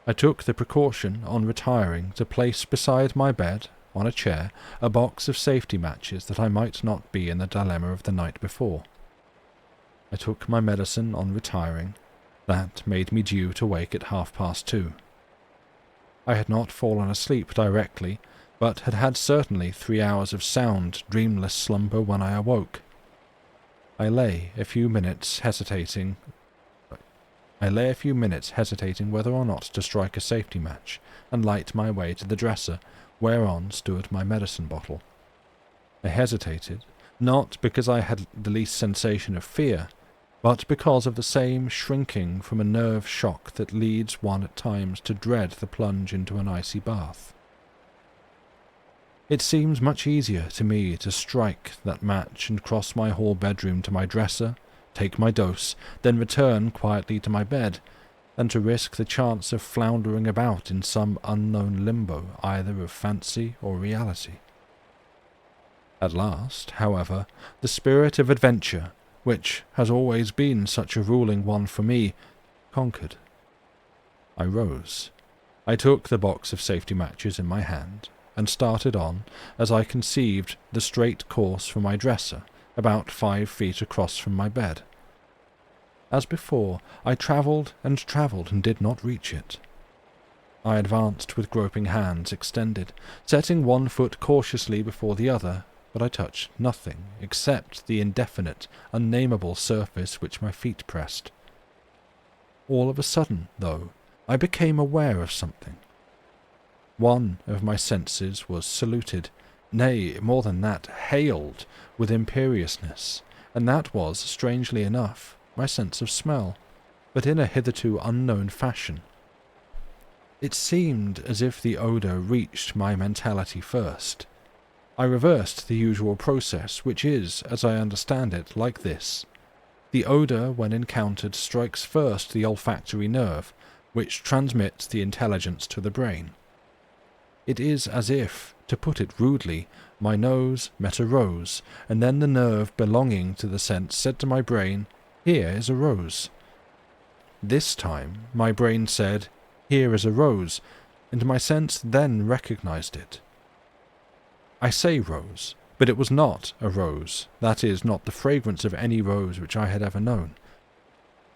I took the precaution on retiring to place beside my bed, on a chair, a box of safety matches that I might not be in the dilemma of the night before. I took my medicine on retiring. That made me due to wake at 2:30. I had not fallen asleep directly, but had had certainly 3 hours of sound, dreamless slumber when I awoke. I lay a few minutes hesitating whether or not to strike a safety match and light my way to the dresser, whereon stood my medicine bottle. I hesitated, not because I had the least sensation of fear, but because of the same shrinking from a nerve shock that leads one at times to dread the plunge into an icy bath. It seems much easier to me to strike that match and cross my hall bedroom to my dresser, take my dose, then return quietly to my bed, than to risk the chance of floundering about in some unknown limbo either of fancy or reality. At last, however, the spirit of adventure, which has always been such a ruling one for me, conquered. I rose. I took the box of safety matches in my hand, and started on, as I conceived, the straight course for my dresser, about 5 feet across from my bed. As before, I travelled and did not reach it. I advanced with groping hands extended, setting one foot cautiously before the other, but I touched nothing except the indefinite, unnameable surface which my feet pressed. All of a sudden, though, I became aware of something. One of my senses was saluted, nay, more than that, hailed with imperiousness, and that was, strangely enough, my sense of smell, but in a hitherto unknown fashion. It seemed as if the odour reached my mentality first. I reversed the usual process, which is, as I understand it, like this. The odour, when encountered, strikes first the olfactory nerve, which transmits the intelligence to the brain. It is as if, to put it rudely, my nose met a rose, and then the nerve belonging to the sense said to my brain, "Here is a rose." This time my brain said, "Here is a rose," and my sense then recognized it. I say rose, but it was not a rose, that is, not the fragrance of any rose which I had ever known.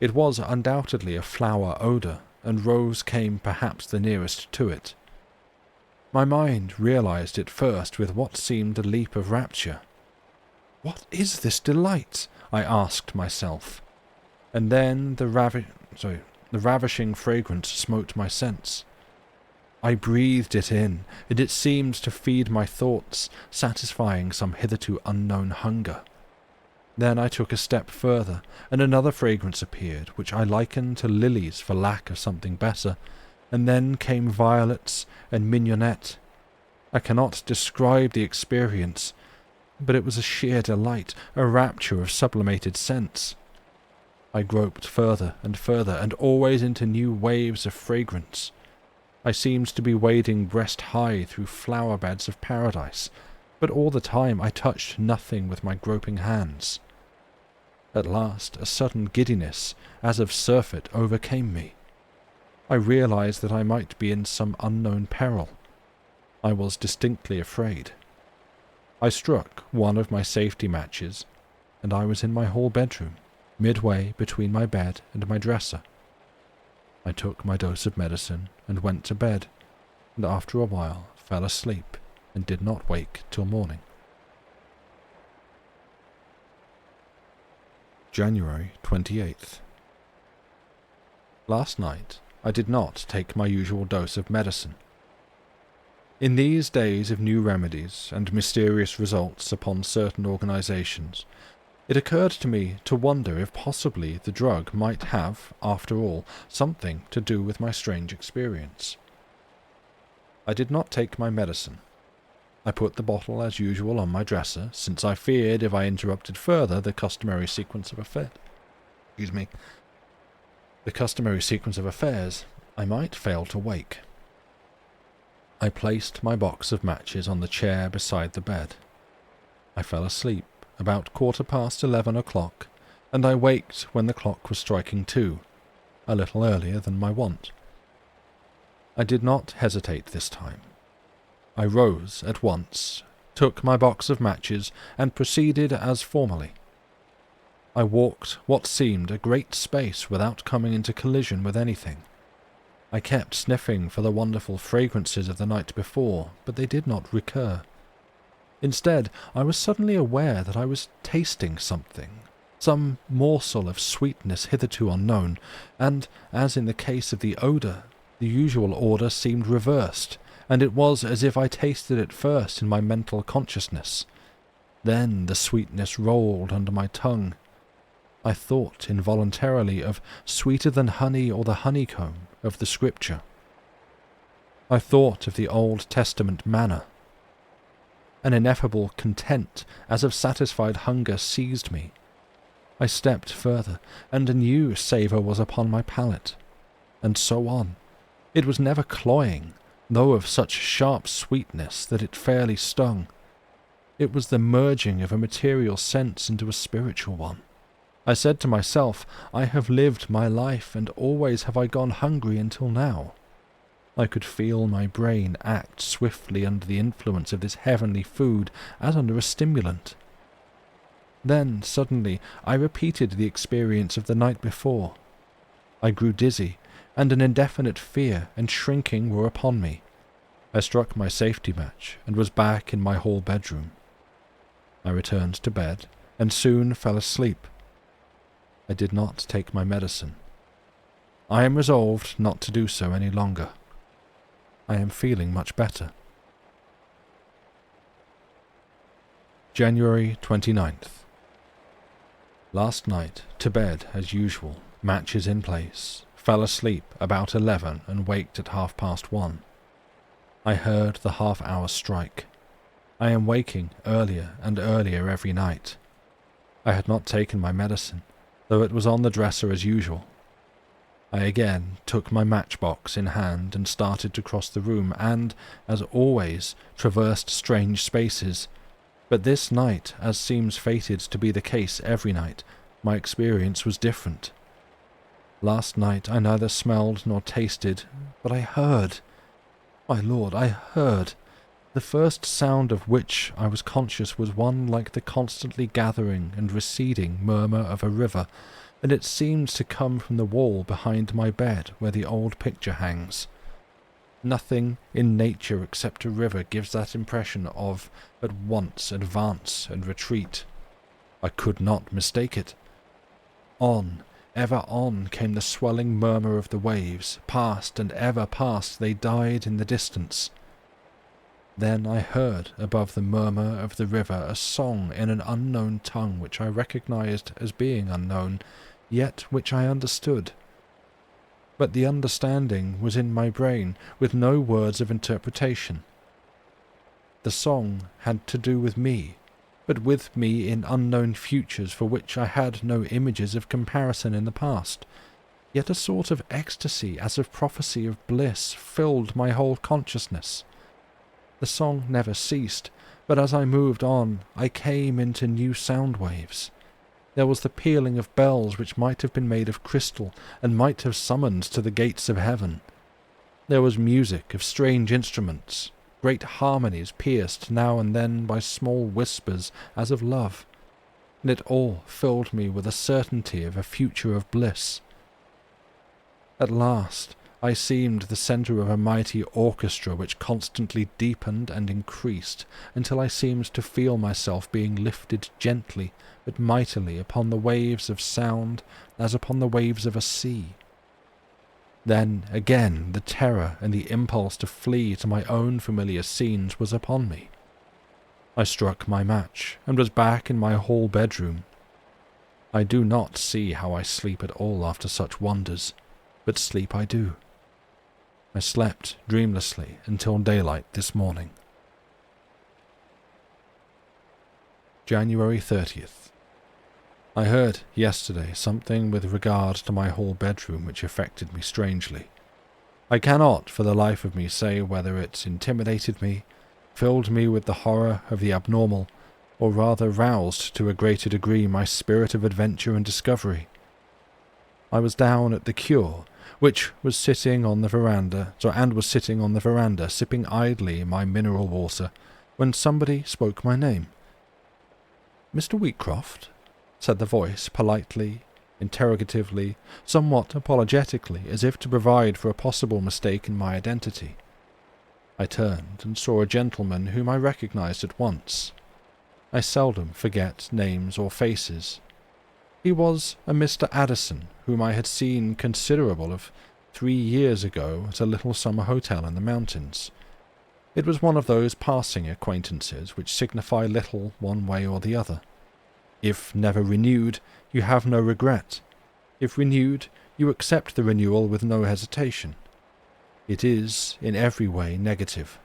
It was undoubtedly a flower odour, and rose came perhaps the nearest to it. My mind realized it first with what seemed a leap of rapture. "What is this delight?" I asked myself. And then the ravishing fragrance smote my sense. I breathed it in, and it seemed to feed my thoughts, satisfying some hitherto unknown hunger. Then I took a step further, and another fragrance appeared, which I likened to lilies for lack of something better, and then came violets and mignonette. I cannot describe the experience, but it was a sheer delight, a rapture of sublimated sense. I groped further, and always into new waves of fragrance. I seemed to be wading breast-high through flower-beds of paradise, but all the time I touched nothing with my groping hands. At last a sudden giddiness, as of surfeit, overcame me. I realized that I might be in some unknown peril. I was distinctly afraid. I struck one of my safety matches, and I was in my hall bedroom, midway between my bed and my dresser. I took my dose of medicine and went to bed, and after a while fell asleep and did not wake till morning. January 28th. Last night I did not take my usual dose of medicine. In these days of new remedies and mysterious results upon certain organizations, it occurred to me to wonder if possibly the drug might have, after all, something to do with my strange experience. I did not take my medicine. I put the bottle as usual on my dresser, since I feared if I interrupted further the customary sequence of affairs, I might fail to wake. I placed my box of matches on the chair beside the bed. I fell asleep about 11:15 o'clock, and I waked when the clock was striking 2, a little earlier than my wont. I did not hesitate this time. I rose at once, took my box of matches, and proceeded as formerly. I walked what seemed a great space without coming into collision with anything. I kept sniffing for the wonderful fragrances of the night before, but they did not recur. Instead, I was suddenly aware that I was tasting something, some morsel of sweetness hitherto unknown, and, as in the case of the odour, the usual order seemed reversed, and it was as if I tasted it first in my mental consciousness. Then the sweetness rolled under my tongue. I thought involuntarily of sweeter than honey or the honeycomb of the Scripture. I thought of the Old Testament manna. An ineffable content, as of satisfied hunger, seized me. I stepped further, and a new savour was upon my palate. And so on. It was never cloying, though of such sharp sweetness that it fairly stung. It was the merging of a material sense into a spiritual one. I said to myself, I have lived my life, and always have I gone hungry until now. I could feel my brain act swiftly under the influence of this heavenly food as under a stimulant. Then, suddenly, I repeated the experience of the night before. I grew dizzy, and an indefinite fear and shrinking were upon me. I struck my safety match, and was back in my hall bedroom. I returned to bed, and soon fell asleep. I did not take my medicine. I am resolved not to do so any longer. I am feeling much better. January 29th. Last night, to bed as usual, matches in place, fell asleep about 11 and waked at 1:30. I heard the half-hour strike. I am waking earlier and earlier every night. I had not taken my medicine, though it was on the dresser as usual. I again took my matchbox in hand and started to cross the room and, as always, traversed strange spaces. But this night, as seems fated to be the case every night, my experience was different. Last night I neither smelled nor tasted, but I heard. My lord, I heard. The first sound of which I was conscious was one like the constantly gathering and receding murmur of a river, and it seemed to come from the wall behind my bed where the old picture hangs. Nothing in nature except a river gives that impression of at once advance and retreat. I could not mistake it. On, ever on, came the swelling murmur of the waves. Past and ever past they died in the distance. Then I heard above the murmur of the river a song in an unknown tongue which I recognized as being unknown, yet which I understood. But the understanding was in my brain, with no words of interpretation. The song had to do with me, but with me in unknown futures for which I had no images of comparison in the past. Yet a sort of ecstasy, as of prophecy of bliss, filled my whole consciousness. The song never ceased, but as I moved on, I came into new sound waves. There was the pealing of bells which might have been made of crystal and might have summoned to the gates of heaven. There was music of strange instruments, great harmonies pierced now and then by small whispers as of love, and it all filled me with a certainty of a future of bliss. At last I seemed the centre of a mighty orchestra which constantly deepened and increased, until I seemed to feel myself being lifted gently but mightily upon the waves of sound as upon the waves of a sea. Then again the terror and the impulse to flee to my own familiar scenes was upon me. I struck my match and was back in my hall bedroom. I do not see how I sleep at all after such wonders, but sleep I do. I slept dreamlessly until daylight this morning. January 30th. I heard yesterday something with regard to my hall bedroom which affected me strangely. I cannot for the life of me say whether it intimidated me, filled me with the horror of the abnormal, or rather roused to a greater degree my spirit of adventure and discovery. I was down at the Cure, which was sitting on the veranda, sipping idly my mineral water, when somebody spoke my name. "Mr. Wheatcroft?" said the voice, politely, interrogatively, somewhat apologetically, as if to provide for a possible mistake in my identity. I turned and saw a gentleman whom I recognized at once. I seldom forget names or faces. He was a Mr. Addison, whom I had seen considerable of 3 years ago at a little summer hotel in the mountains. It was one of those passing acquaintances which signify little one way or the other. If never renewed, you have no regret. If renewed, you accept the renewal with no hesitation. It is, in every way, negative.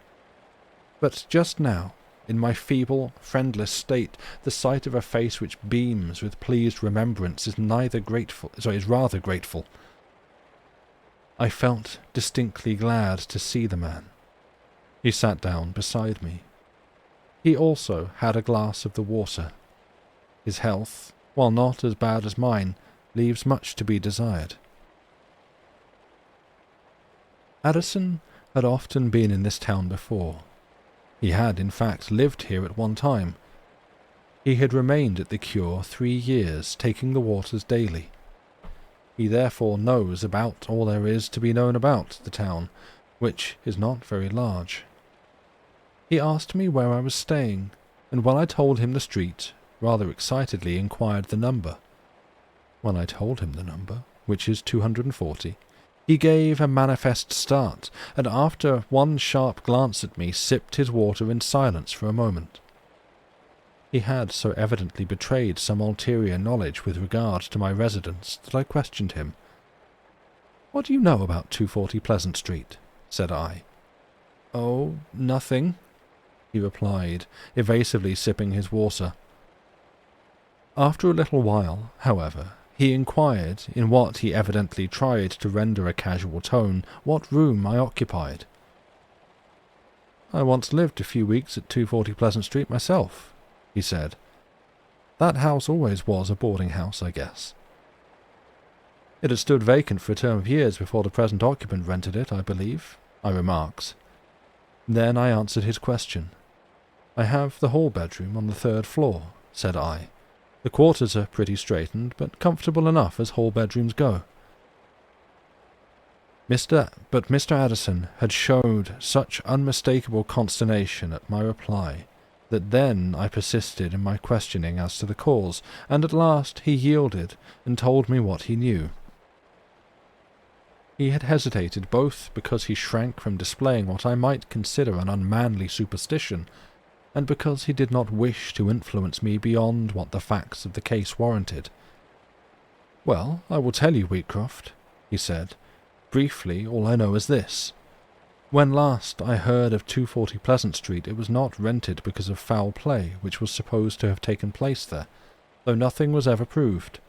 But just now, in my feeble, friendless state, the sight of a face which beams with pleased remembrance is rather grateful. I felt distinctly glad to see the man. He sat down beside me. He also had a glass of the water. His health, while not as bad as mine, leaves much to be desired. Addison had often been in this town before. He had, in fact, lived here at one time. He had remained at the Cure 3 years, taking the waters daily. He therefore knows about all there is to be known about the town, which is not very large. He asked me where I was staying, and when I told him the street, rather excitedly inquired the number. When I told him the number, which is 240, He gave a manifest start, and after one sharp glance at me sipped his water in silence for a moment. He had so evidently betrayed some ulterior knowledge with regard to my residence that I questioned him. "What do you know about 240 Pleasant Street?" said I. "Oh, nothing," he replied, evasively sipping his water. After a little while, however, he inquired, in what he evidently tried to render a casual tone, what room I occupied. "I once lived a few weeks at 240 Pleasant Street myself," he said. "That house always was a boarding house, I guess." "It had stood vacant for a term of years before the present occupant rented it, I believe," I remarked. Then I answered his question. "I have the hall bedroom on the 3rd floor," said I. "The quarters are pretty straitened, but comfortable enough as hall bedrooms go." But Mr. Addison had showed such unmistakable consternation at my reply that then I persisted in my questioning as to the cause, and at last he yielded and told me what he knew. He had hesitated both because he shrank from displaying what I might consider an unmanly superstition, and because he did not wish to influence me beyond what the facts of the case warranted. "Well, I will tell you, Wheatcroft," he said. "Briefly, all I know is this. When last I heard of 240 Pleasant Street, it was not rented because of foul play which was supposed to have taken place there, though nothing was ever proved.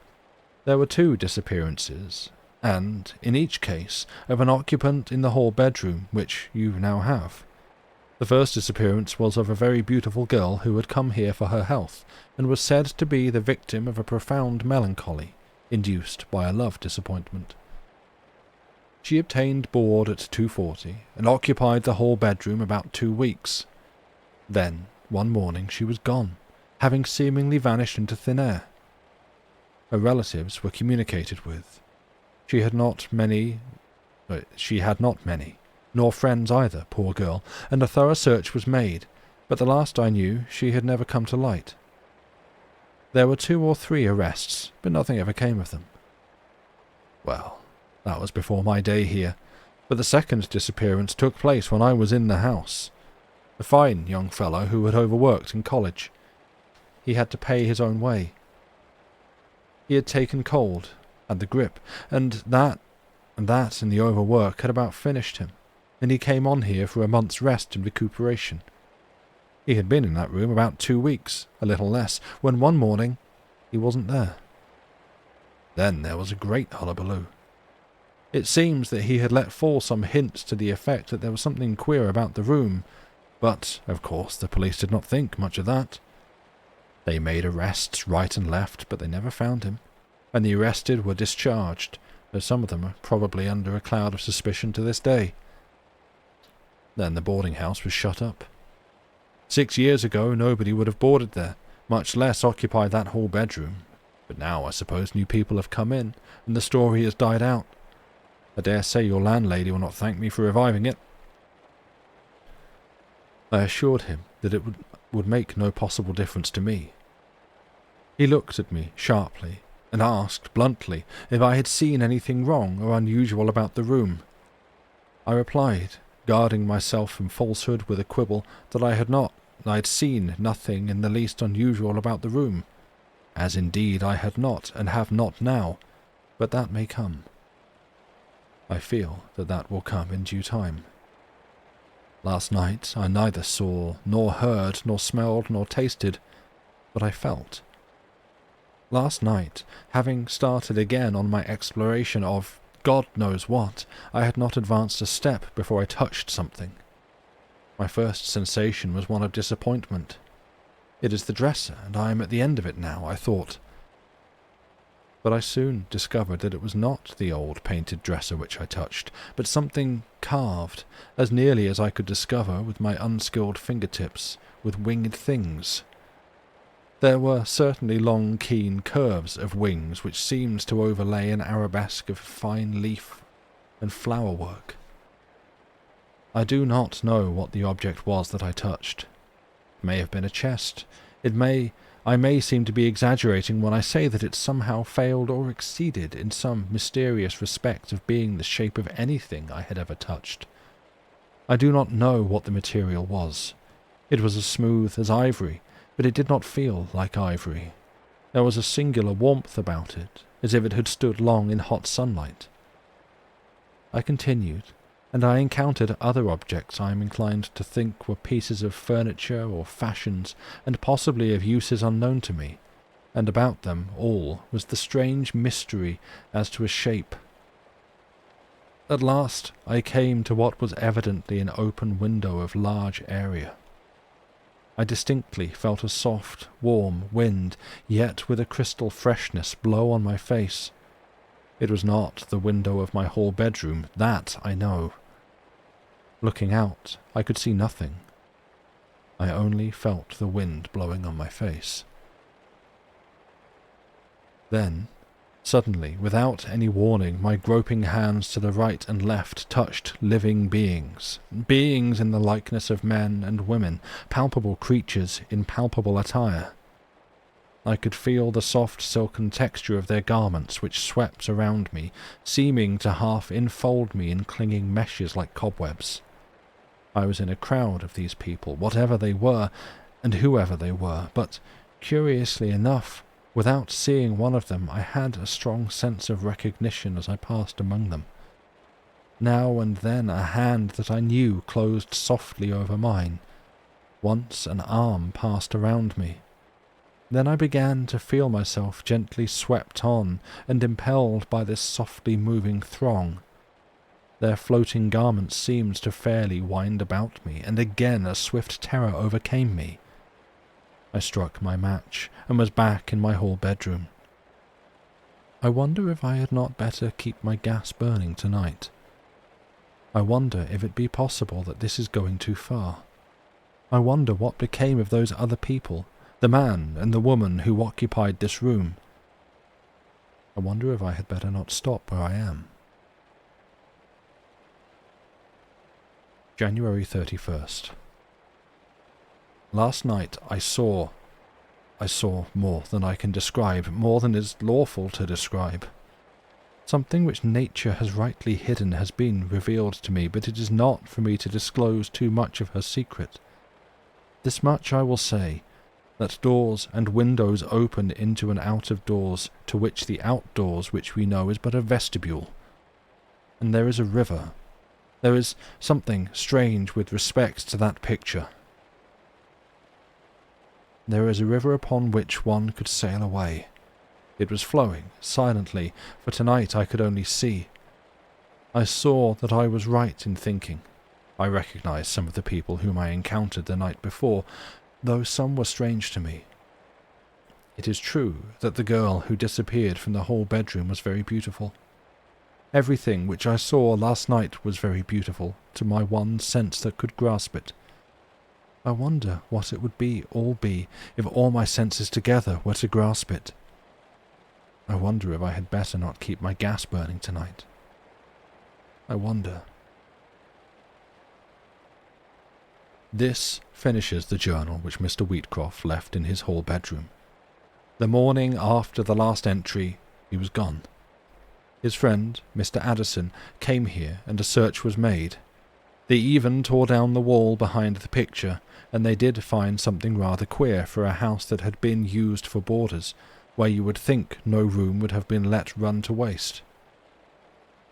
There were 2 disappearances, and, in each case, of an occupant in the hall bedroom, which you now have. The first disappearance was of a very beautiful girl who had come here for her health, and was said to be the victim of a profound melancholy, induced by a love disappointment. She obtained board at 240, and occupied the hall bedroom about 2 weeks. Then, one morning, she was gone, having seemingly vanished into thin air. Her relatives were communicated with. She had not many, nor friends either, poor girl, and a thorough search was made, but the last I knew she had never come to light. There were 2 or 3 arrests, but nothing ever came of them. Well, that was before my day here, but the second disappearance took place when I was in the house. A fine young fellow who had overworked in college. He had to pay his own way. He had taken cold, had the grip, and that and the overwork had about finished him, and he came on here for a month's rest and recuperation. He had been in that room about 2 weeks, a little less, when one morning he wasn't there. Then there was a great hullabaloo. It seems that he had let fall some hints to the effect that there was something queer about the room, but, of course, the police did not think much of that. They made arrests right and left, but they never found him, and the arrested were discharged, though some of them are probably under a cloud of suspicion to this day. Then the boarding house was shut up. 6 years ago nobody would have boarded there, much less occupied that hall bedroom, but now I suppose new people have come in, and the story has died out. I dare say your landlady will not thank me for reviving it." I assured him that it would make no possible difference to me. He looked at me sharply and asked bluntly if I had seen anything wrong or unusual about the room. I replied, guarding myself from falsehood with a quibble, that I had seen nothing in the least unusual about the room, as indeed I had not and have not now, but that may come. I feel that will come in due time. Last night I neither saw, nor heard, nor smelled, nor tasted, but I felt. Last night, having started again on my exploration of God knows what, I had not advanced a step before I touched something. My first sensation was one of disappointment. It is the dresser, and I am at the end of it now, I thought. But I soon discovered that it was not the old painted dresser which I touched, but something carved, as nearly as I could discover with my unskilled fingertips, with winged things. There were certainly long, keen curves of wings which seemed to overlay an arabesque of fine leaf and flower work. I do not know what the object was that I touched. It may have been a chest. It may I may seem to be exaggerating when I say that it somehow failed or exceeded in some mysterious respect of being the shape of anything I had ever touched. I do not know what the material was. It was as smooth as ivory, but it did not feel like ivory. There was a singular warmth about it, as if it had stood long in hot sunlight. I continued, and I encountered other objects I am inclined to think were pieces of furniture or fashions, and possibly of uses unknown to me, and about them all was the strange mystery as to a shape. At last I came to what was evidently an open window of large area. I distinctly felt a soft, warm wind, yet with a crystal freshness, blow on my face. It was not the window of my hall bedroom, that I know. Looking out, I could see nothing. I only felt the wind blowing on my face. Then, suddenly, without any warning, my groping hands to the right and left touched living beings, beings in the likeness of men and women, palpable creatures in palpable attire. I could feel the soft silken texture of their garments which swept around me, seeming to half enfold me in clinging meshes like cobwebs. I was in a crowd of these people, whatever they were, and whoever they were, but, curiously enough, without seeing one of them, I had a strong sense of recognition as I passed among them. Now and then a hand that I knew closed softly over mine. Once an arm passed around me. Then I began to feel myself gently swept on and impelled by this softly moving throng. Their floating garments seemed to fairly wind about me, and again a swift terror overcame me. I struck my match, and was back in my hall bedroom. I wonder if I had not better keep my gas burning tonight. I wonder if it be possible that this is going too far. I wonder what became of those other people, the man and the woman who occupied this room. I wonder if I had better not stop where I am. January 31st. Last night I saw more than I can describe, more than is lawful to describe. Something which nature has rightly hidden has been revealed to me, but it is not for me to disclose too much of her secret. This much I will say, that doors and windows open into and out of doors, to which the outdoors which we know is but a vestibule. And there is a river. There is something strange with respect to that picture. There is a river upon which one could sail away. It was flowing, silently, for tonight I could only see. I saw that I was right in thinking. I recognized some of the people whom I encountered the night before, though some were strange to me. It is true that the girl who disappeared from the hall bedroom was very beautiful. Everything which I saw last night was very beautiful, to my one sense that could grasp it. I wonder what it would all be, if all my senses together were to grasp it. I wonder if I had better not keep my gas burning tonight. I wonder. This finishes the journal which Mr. Wheatcroft left in his hall bedroom. The morning after the last entry, he was gone. His friend, Mr. Addison, came here, and a search was made. They even tore down the wall behind the picture, and they did find something rather queer for a house that had been used for boarders, where you would think no room would have been let run to waste.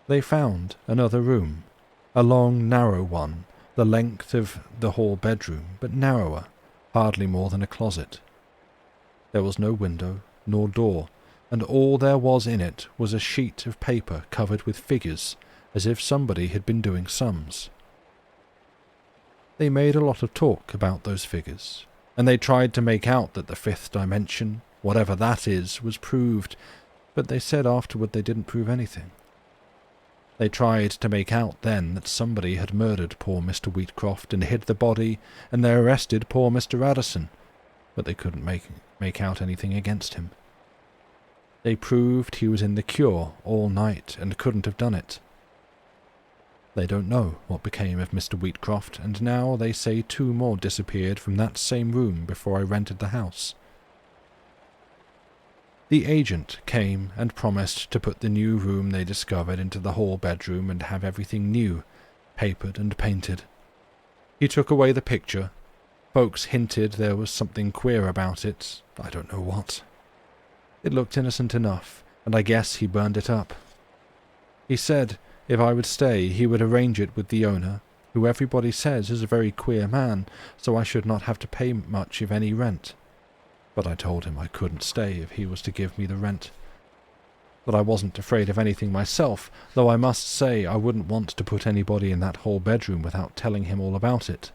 They found another room, a long, narrow one, the length of the hall bedroom, but narrower, hardly more than a closet. There was no window nor door, and all there was in it was a sheet of paper covered with figures, as if somebody had been doing sums. They made a lot of talk about those figures, and they tried to make out that the fifth dimension, whatever that is, was proved, but they said afterward they didn't prove anything. They tried to make out then that somebody had murdered poor Mr. Wheatcroft and hid the body, and they arrested poor Mr. Addison, but they couldn't make out anything against him. They proved he was in the cure all night and couldn't have done it. They don't know what became of Mr. Wheatcroft, and now they say 2 more disappeared from that same room before I rented the house. The agent came and promised to put the new room they discovered into the hall bedroom and have everything new, papered and painted. He took away the picture. Folks hinted there was something queer about it. I don't know what. It looked innocent enough, and I guess he burned it up. He said if I would stay, he would arrange it with the owner, who everybody says is a very queer man, so I should not have to pay much if any rent. But I told him I couldn't stay if he was to give me the rent. But I wasn't afraid of anything myself, though I must say I wouldn't want to put anybody in that whole bedroom without telling him all about it.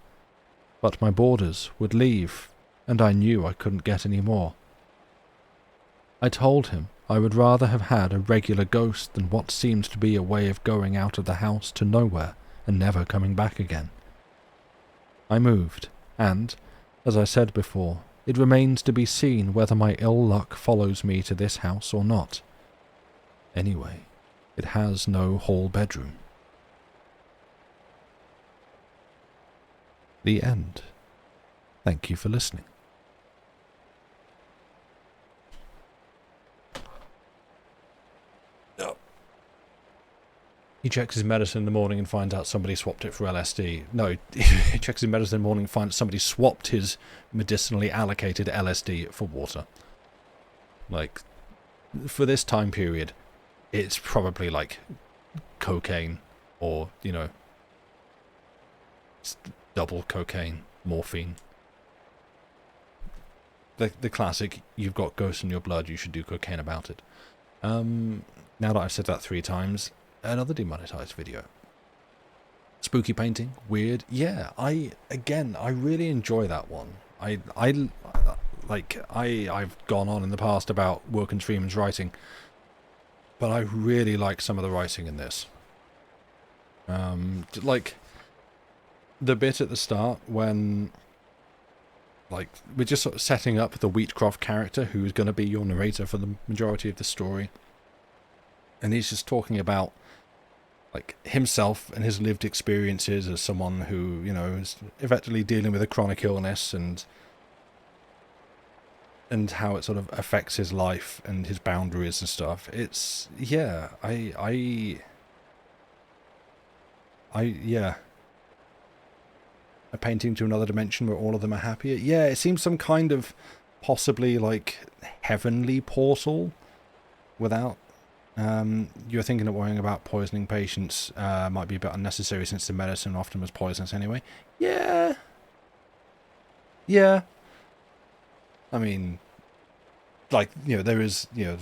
But my boarders would leave, and I knew I couldn't get any more. I told him I would rather have had a regular ghost than what seemed to be a way of going out of the house to nowhere and never coming back again. I moved, and, as I said before, it remains to be seen whether my ill luck follows me to this house or not. Anyway, it has no hall bedroom. The end. Thank you for listening. He checks his medicine in the morning and finds out somebody swapped it for LSD. No, he checks his medicine in the morning and finds somebody swapped his medicinally allocated LSD for water. Like, for this time period, it's probably like cocaine or, you know, double cocaine, morphine. The classic, you've got ghosts in your blood, you should do cocaine about it. Now that I've said that 3 times, another demonetized video. Spooky painting, weird. Yeah, I really enjoy that one. I've gone on in the past about Wilkins Freeman's writing, but I really like some of the writing in this. Like the bit at the start when, like, we're just sort of setting up the Wheatcroft character who's going to be your narrator for the majority of the story, and he's just talking about like himself and his lived experiences as someone who, you know, is effectively dealing with a chronic illness and how it sort of affects his life and his boundaries and stuff. It's, yeah, a painting to another dimension where all of them are happier. Yeah, it seems some kind of possibly like heavenly portal without. You're thinking of worrying about poisoning patients might be a bit unnecessary since the medicine often was poisonous anyway. Yeah. Yeah. I mean, like, you know, there is, you know,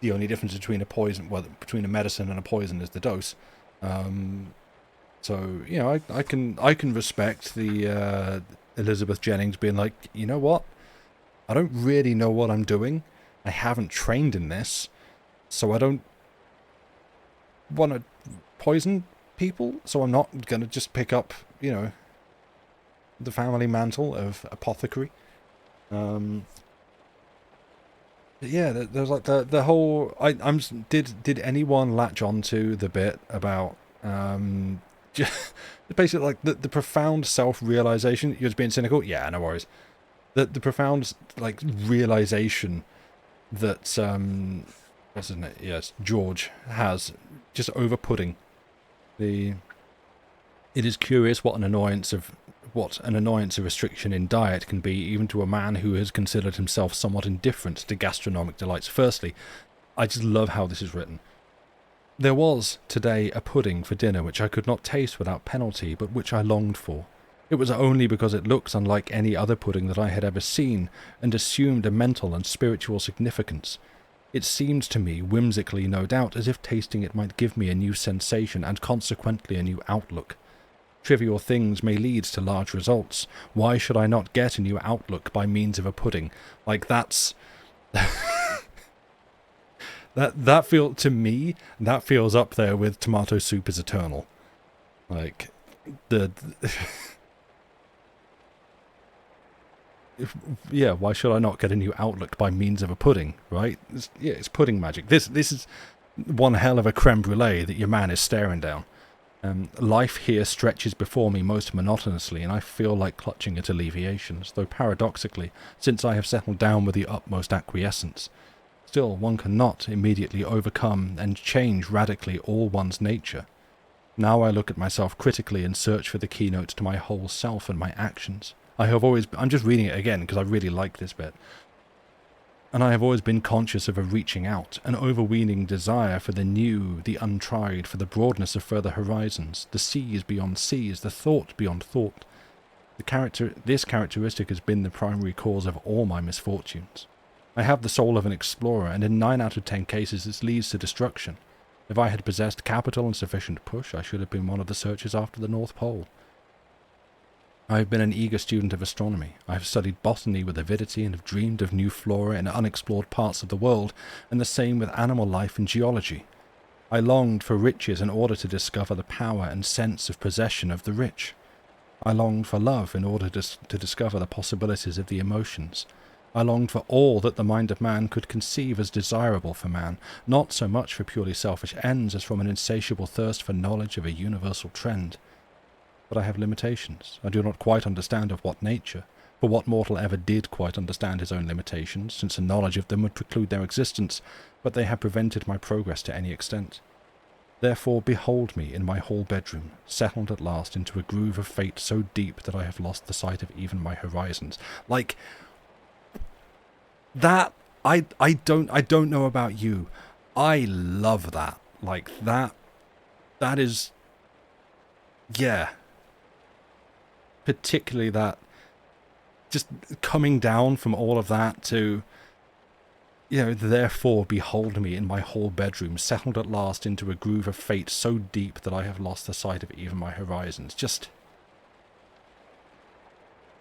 the only difference between between a medicine and a poison is the dose. So, you know, I can respect the Elizabeth Jennings being like, you know what? I don't really know what I'm doing. I haven't trained in this. So I don't want to poison people, so I'm not going to just pick up, you know, the family mantle of apothecary. But yeah, there's like the whole. Did anyone latch onto the bit about just basically like the profound self-realization? You're just being cynical. Yeah, no worries. The profound like realization that what's his name? Yes, George has just over pudding. It is curious what an annoyance a restriction in diet can be, even to a man who has considered himself somewhat indifferent to gastronomic delights. Firstly, I just love how this is written. There was today a pudding for dinner which I could not taste without penalty, but which I longed for. It was only because it looked unlike any other pudding that I had ever seen, and assumed a mental and spiritual significance. It seemed to me, whimsically no doubt, as if tasting it might give me a new sensation and consequently a new outlook. Trivial things may lead to large results. Why should I not get a new outlook by means of a pudding? Like, that's... that feel to me, that feels up there with tomato soup is eternal. Like, yeah, why should I not get a new outlook by means of a pudding, right? It's pudding magic. This is one hell of a creme brulee that your man is staring down. Life here stretches before me most monotonously, and I feel like clutching at alleviations, though paradoxically, since I have settled down with the utmost acquiescence. Still, one cannot immediately overcome and change radically all one's nature. Now I look at myself critically and search for the keynote to my whole self and my actions. I'm just reading it again because I really like this bit. And I have always been conscious of a reaching out, an overweening desire for the new, the untried, for the broadness of further horizons, the seas beyond seas, the thought beyond thought. This characteristic has been the primary cause of all my misfortunes. I have the soul of an explorer, and in 9 out of 10 cases this leads to destruction. If I had possessed capital and sufficient push, I should have been one of the searchers after the North Pole. I have been an eager student of astronomy. I have studied botany with avidity and have dreamed of new flora in unexplored parts of the world, and the same with animal life and geology. I longed for riches in order to discover the power and sense of possession of the rich. I longed for love in order to discover the possibilities of the emotions. I longed for all that the mind of man could conceive as desirable for man, not so much for purely selfish ends as from an insatiable thirst for knowledge of a universal trend. But I have limitations. I do not quite understand of what nature, for what mortal ever did quite understand his own limitations, since a knowledge of them would preclude their existence, but they have prevented my progress to any extent. Therefore behold me in my hall bedroom, settled at last into a groove of fate so deep that I have lost the sight of even my horizons. Like, that, I don't know about you. I love that. Like, that is, yeah. Particularly that, just coming down from all of that to, therefore behold me in my hall bedroom, settled at last into a groove of fate so deep that I have lost the sight of even my horizons. Just,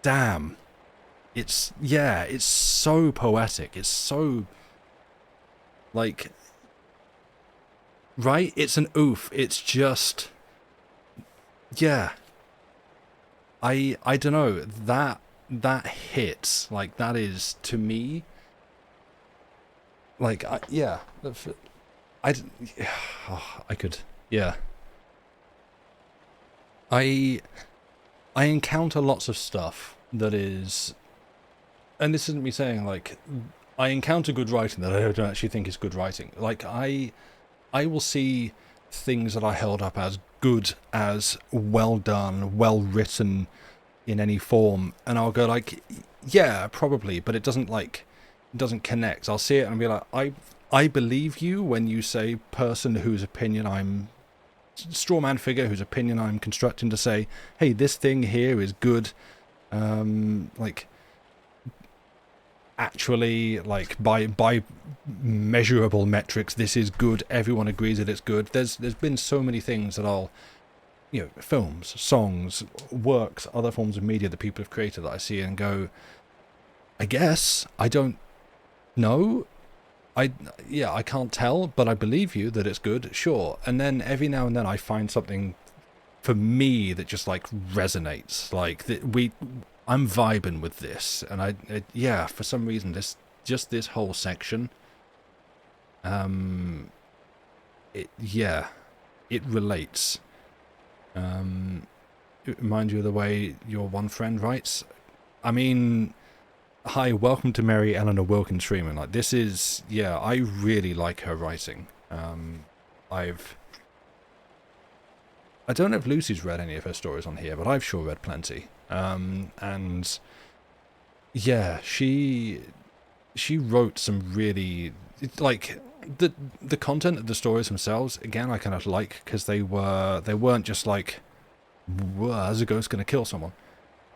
damn. It's so poetic. It's so, like, right? It's an oof. It's just, yeah. I don't know, that hits, like, that is, to me, like, I encounter lots of stuff that is, and this isn't me saying, like, I encounter good writing that I don't actually think is good writing. Like, I will see things that I held up as good, as well done, well written in any form, and I'll go like, yeah, probably, but it doesn't connect. I'll see it and be like, I believe you when you say person whose opinion I'm, straw man figure whose opinion I'm constructing to say, hey, this thing here is good, like, actually, like, by measurable metrics, this is good, everyone agrees that it's good. There's been so many things that I'll, films, songs, works, other forms of media that people have created that I see and go, I guess, I don't know, I can't tell, but I believe you that it's good, sure. And then every now and then I find something for me that just, like, resonates, like, I'm vibing with this, and for some reason this whole section, it relates. It reminds you of the way your one friend writes. I mean, hi, welcome to Mary Eleanor Wilkins Freeman. Like, this is, I really like her writing. I don't know if Lucy's read any of her stories on here, but I've sure read plenty. And yeah, she wrote some really, like, the content of the stories themselves, again, I kind of like, because they weren't just like, whoa, is a ghost gonna kill someone?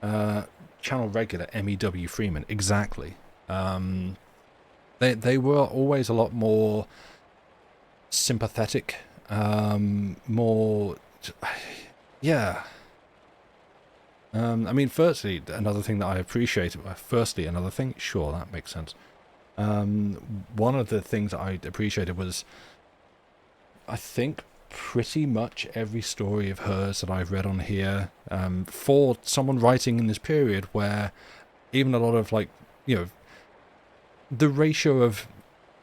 Channel regular M.E.W. Freeman, exactly. They were always a lot more sympathetic, more, yeah. I mean, firstly, another thing that I appreciated, sure, that makes sense. One of the things that I appreciated was, I think, pretty much every story of hers that I've read on here, for someone writing in this period where even a lot of, like, the ratio of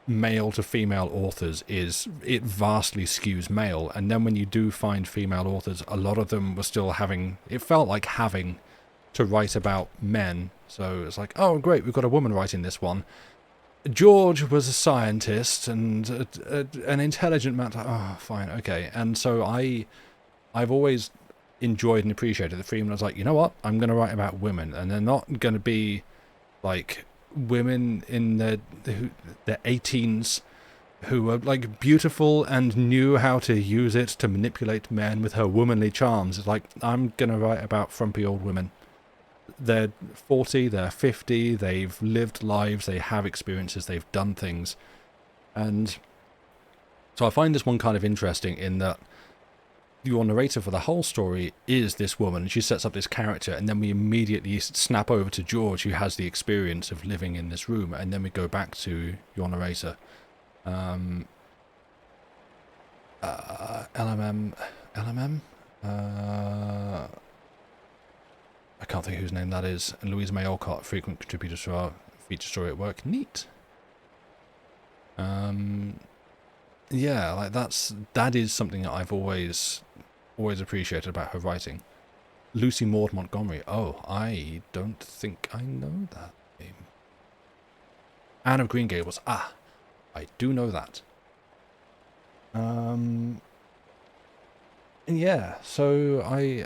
male to female authors it vastly skews male, and then when you do find female authors, a lot of them were still it felt like having to write about men, so it's like, oh great, we've got a woman writing this one, George was a scientist and an intelligent man. Oh, fine, okay. And so I've always enjoyed and appreciated that Freeman was like, you know what, I'm going to write about women, and they're not going to be like women in their 18s who were like beautiful and knew how to use it to manipulate men with her womanly charms. It's like, I'm going to write about frumpy old women. They're 40, they're 50, they've lived lives, they have experiences, they've done things. And so I find this one kind of interesting in that your narrator for the whole story is this woman, and she sets up this character, and then we immediately snap over to George, who has the experience of living in this room, and then we go back to your narrator. LMM? I can't think whose name that is. And Louise May Alcott, frequent contributor to our feature story at work. Neat. Yeah, like that is something that I've always appreciated about her writing. Lucy Maud Montgomery. Oh, I don't think I know that name. Anne of Green Gables. Ah, I do know that. And yeah, so I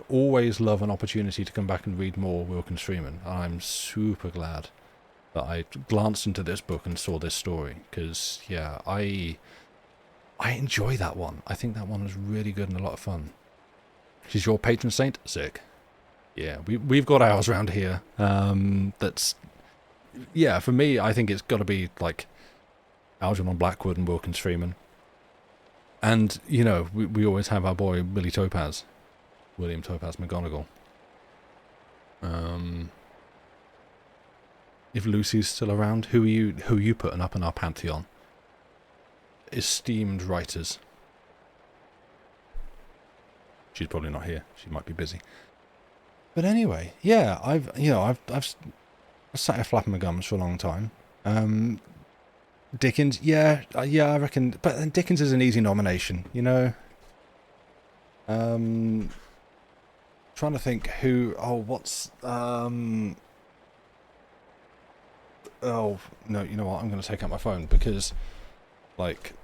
always love an opportunity to come back and read more Wilkins Freeman. I'm super glad that I glanced into this book and saw this story, because yeah, I enjoy that one. I think that one was really good and a lot of fun. She's your patron saint? Sick. Yeah, we've got ours around here. That's, yeah, for me, I think it's got to be like Algernon Blackwood and Wilkins Freeman. And, you know, we always have our boy William Topaz McGonagall. If Lucy's still around, who are you putting up in our pantheon? Esteemed writers. She's probably not here. She might be busy. But anyway, yeah, I've sat here flapping my gums for a long time. Dickens, yeah, I reckon, but Dickens is an easy nomination, you know. Trying to think who. Oh no, you know what? I'm going to take out my phone because, like,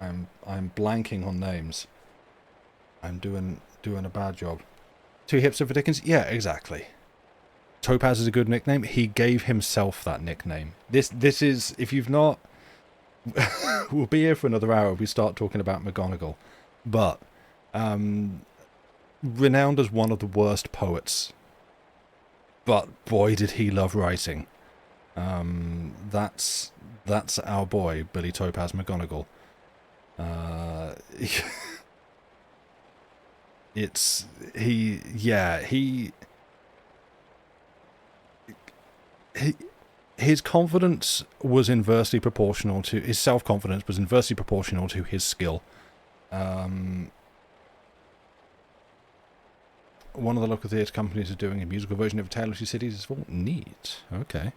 I'm blanking on names. I'm doing a bad job. Too hipster for Dickens? Yeah, exactly. Topaz is a good nickname. He gave himself that nickname. This is, if you've not, we'll be here for another hour if we start talking about McGonagall. But renowned as one of the worst poets, but boy did he love writing. That's our boy Billy Topaz McGonagall. His confidence was inversely proportional to his self-confidence was inversely proportional to his skill. One of the local theatre companies is doing a musical version of A Tale of Two Cities. It's all neat. Okay.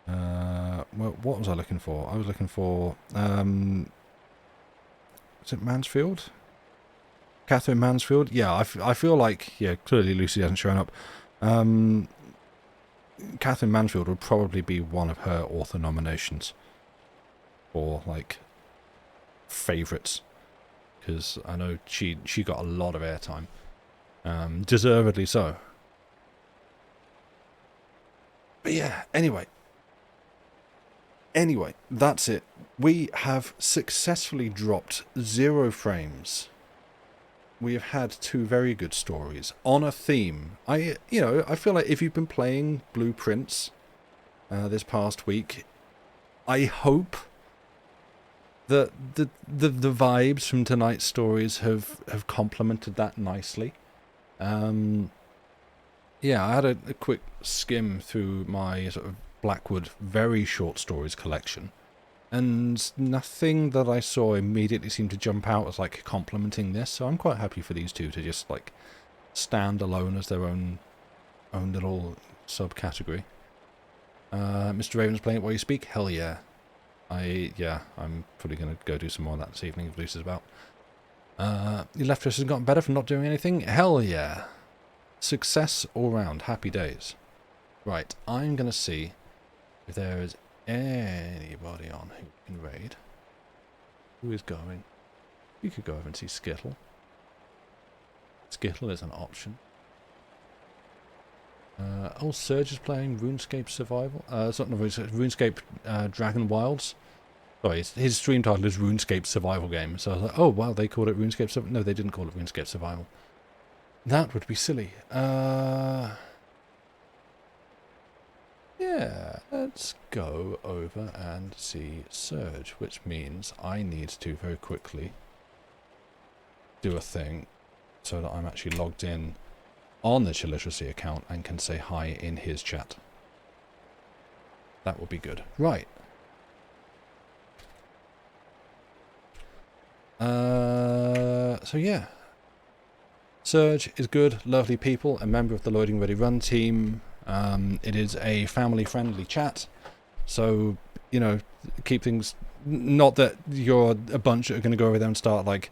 Well, what was I looking for? I was looking for is it Mansfield? Catherine Mansfield? Yeah, I feel like, yeah, clearly Lucy hasn't shown up. Catherine Mansfield would probably be one of her author nominations for, like, favourites, because I know she got a lot of airtime, deservedly so. But yeah, anyway, that's it. We have successfully dropped 0 frames. We have had 2 very good stories on a theme. I feel like if you've been playing Blueprints this past week, I hope that the vibes from tonight's stories have complemented that nicely. Yeah, I had a quick skim through my sort of Blackwood very short stories collection, and nothing that I saw immediately seemed to jump out as like complementing this, so I'm quite happy for these 2 to just like stand alone as their own little subcategory. Mr. Raven's playing it while you speak? Hell yeah. I'm probably going to go do some more of that this evening if Lucy's about. Your left wrist has gotten better from not doing anything? Hell yeah. success all round. Happy days. Right, I'm going to see if there is anybody on who can raid. Who is going? You could go over and see Skittle. Skittle is an option. Oh, Surge is playing RuneScape Survival. It's not RuneScape Dragon Wilds. Sorry, his stream title is RuneScape Survival Game. So I was like, oh wow, they called it RuneScape Survival. No, they didn't call it RuneScape Survival. That would be silly. Yeah, let's go over and see Surge, which means I need to very quickly do a thing so that I'm actually logged in on the Chilliteracy account and can say hi in his chat. That would be good. Right. So yeah. Surge is good, lovely people, a member of the Loading Ready Run team. It is a family-friendly chat, so, you know, keep things... Not that you're a bunch that are going to go over there and start, like,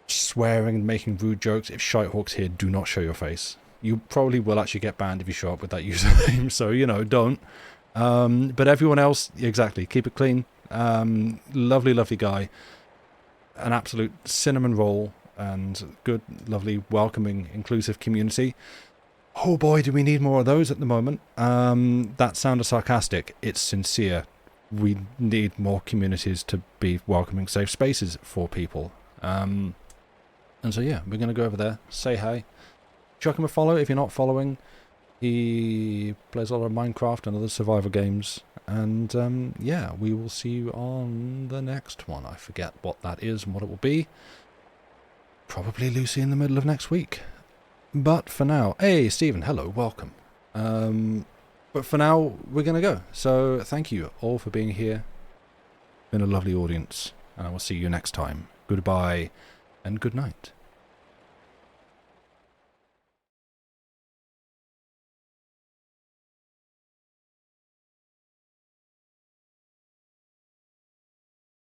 swearing and making rude jokes. If Shitehawk's here, do not show your face. You probably will actually get banned if you show up with that username, so, you know, don't. But everyone else, exactly, keep it clean. Lovely, lovely guy. An absolute cinnamon roll and good, lovely, welcoming, inclusive community. Oh boy, do we need more of those at the moment. That sounded sarcastic. It's sincere. We need more communities to be welcoming, safe spaces for people. And so yeah, we're going to go over there, say hi. Chuck him a follow if you're not following. He plays a lot of Minecraft and other survival games. And yeah, we will see you on the next one. I forget what that is and what it will be. Probably Lucy in the middle of next week. But for now, hey Stephen, hello, welcome. But for now, we're going to go. So thank you all for being here. Been a lovely audience, and I will see you next time. Goodbye and good night.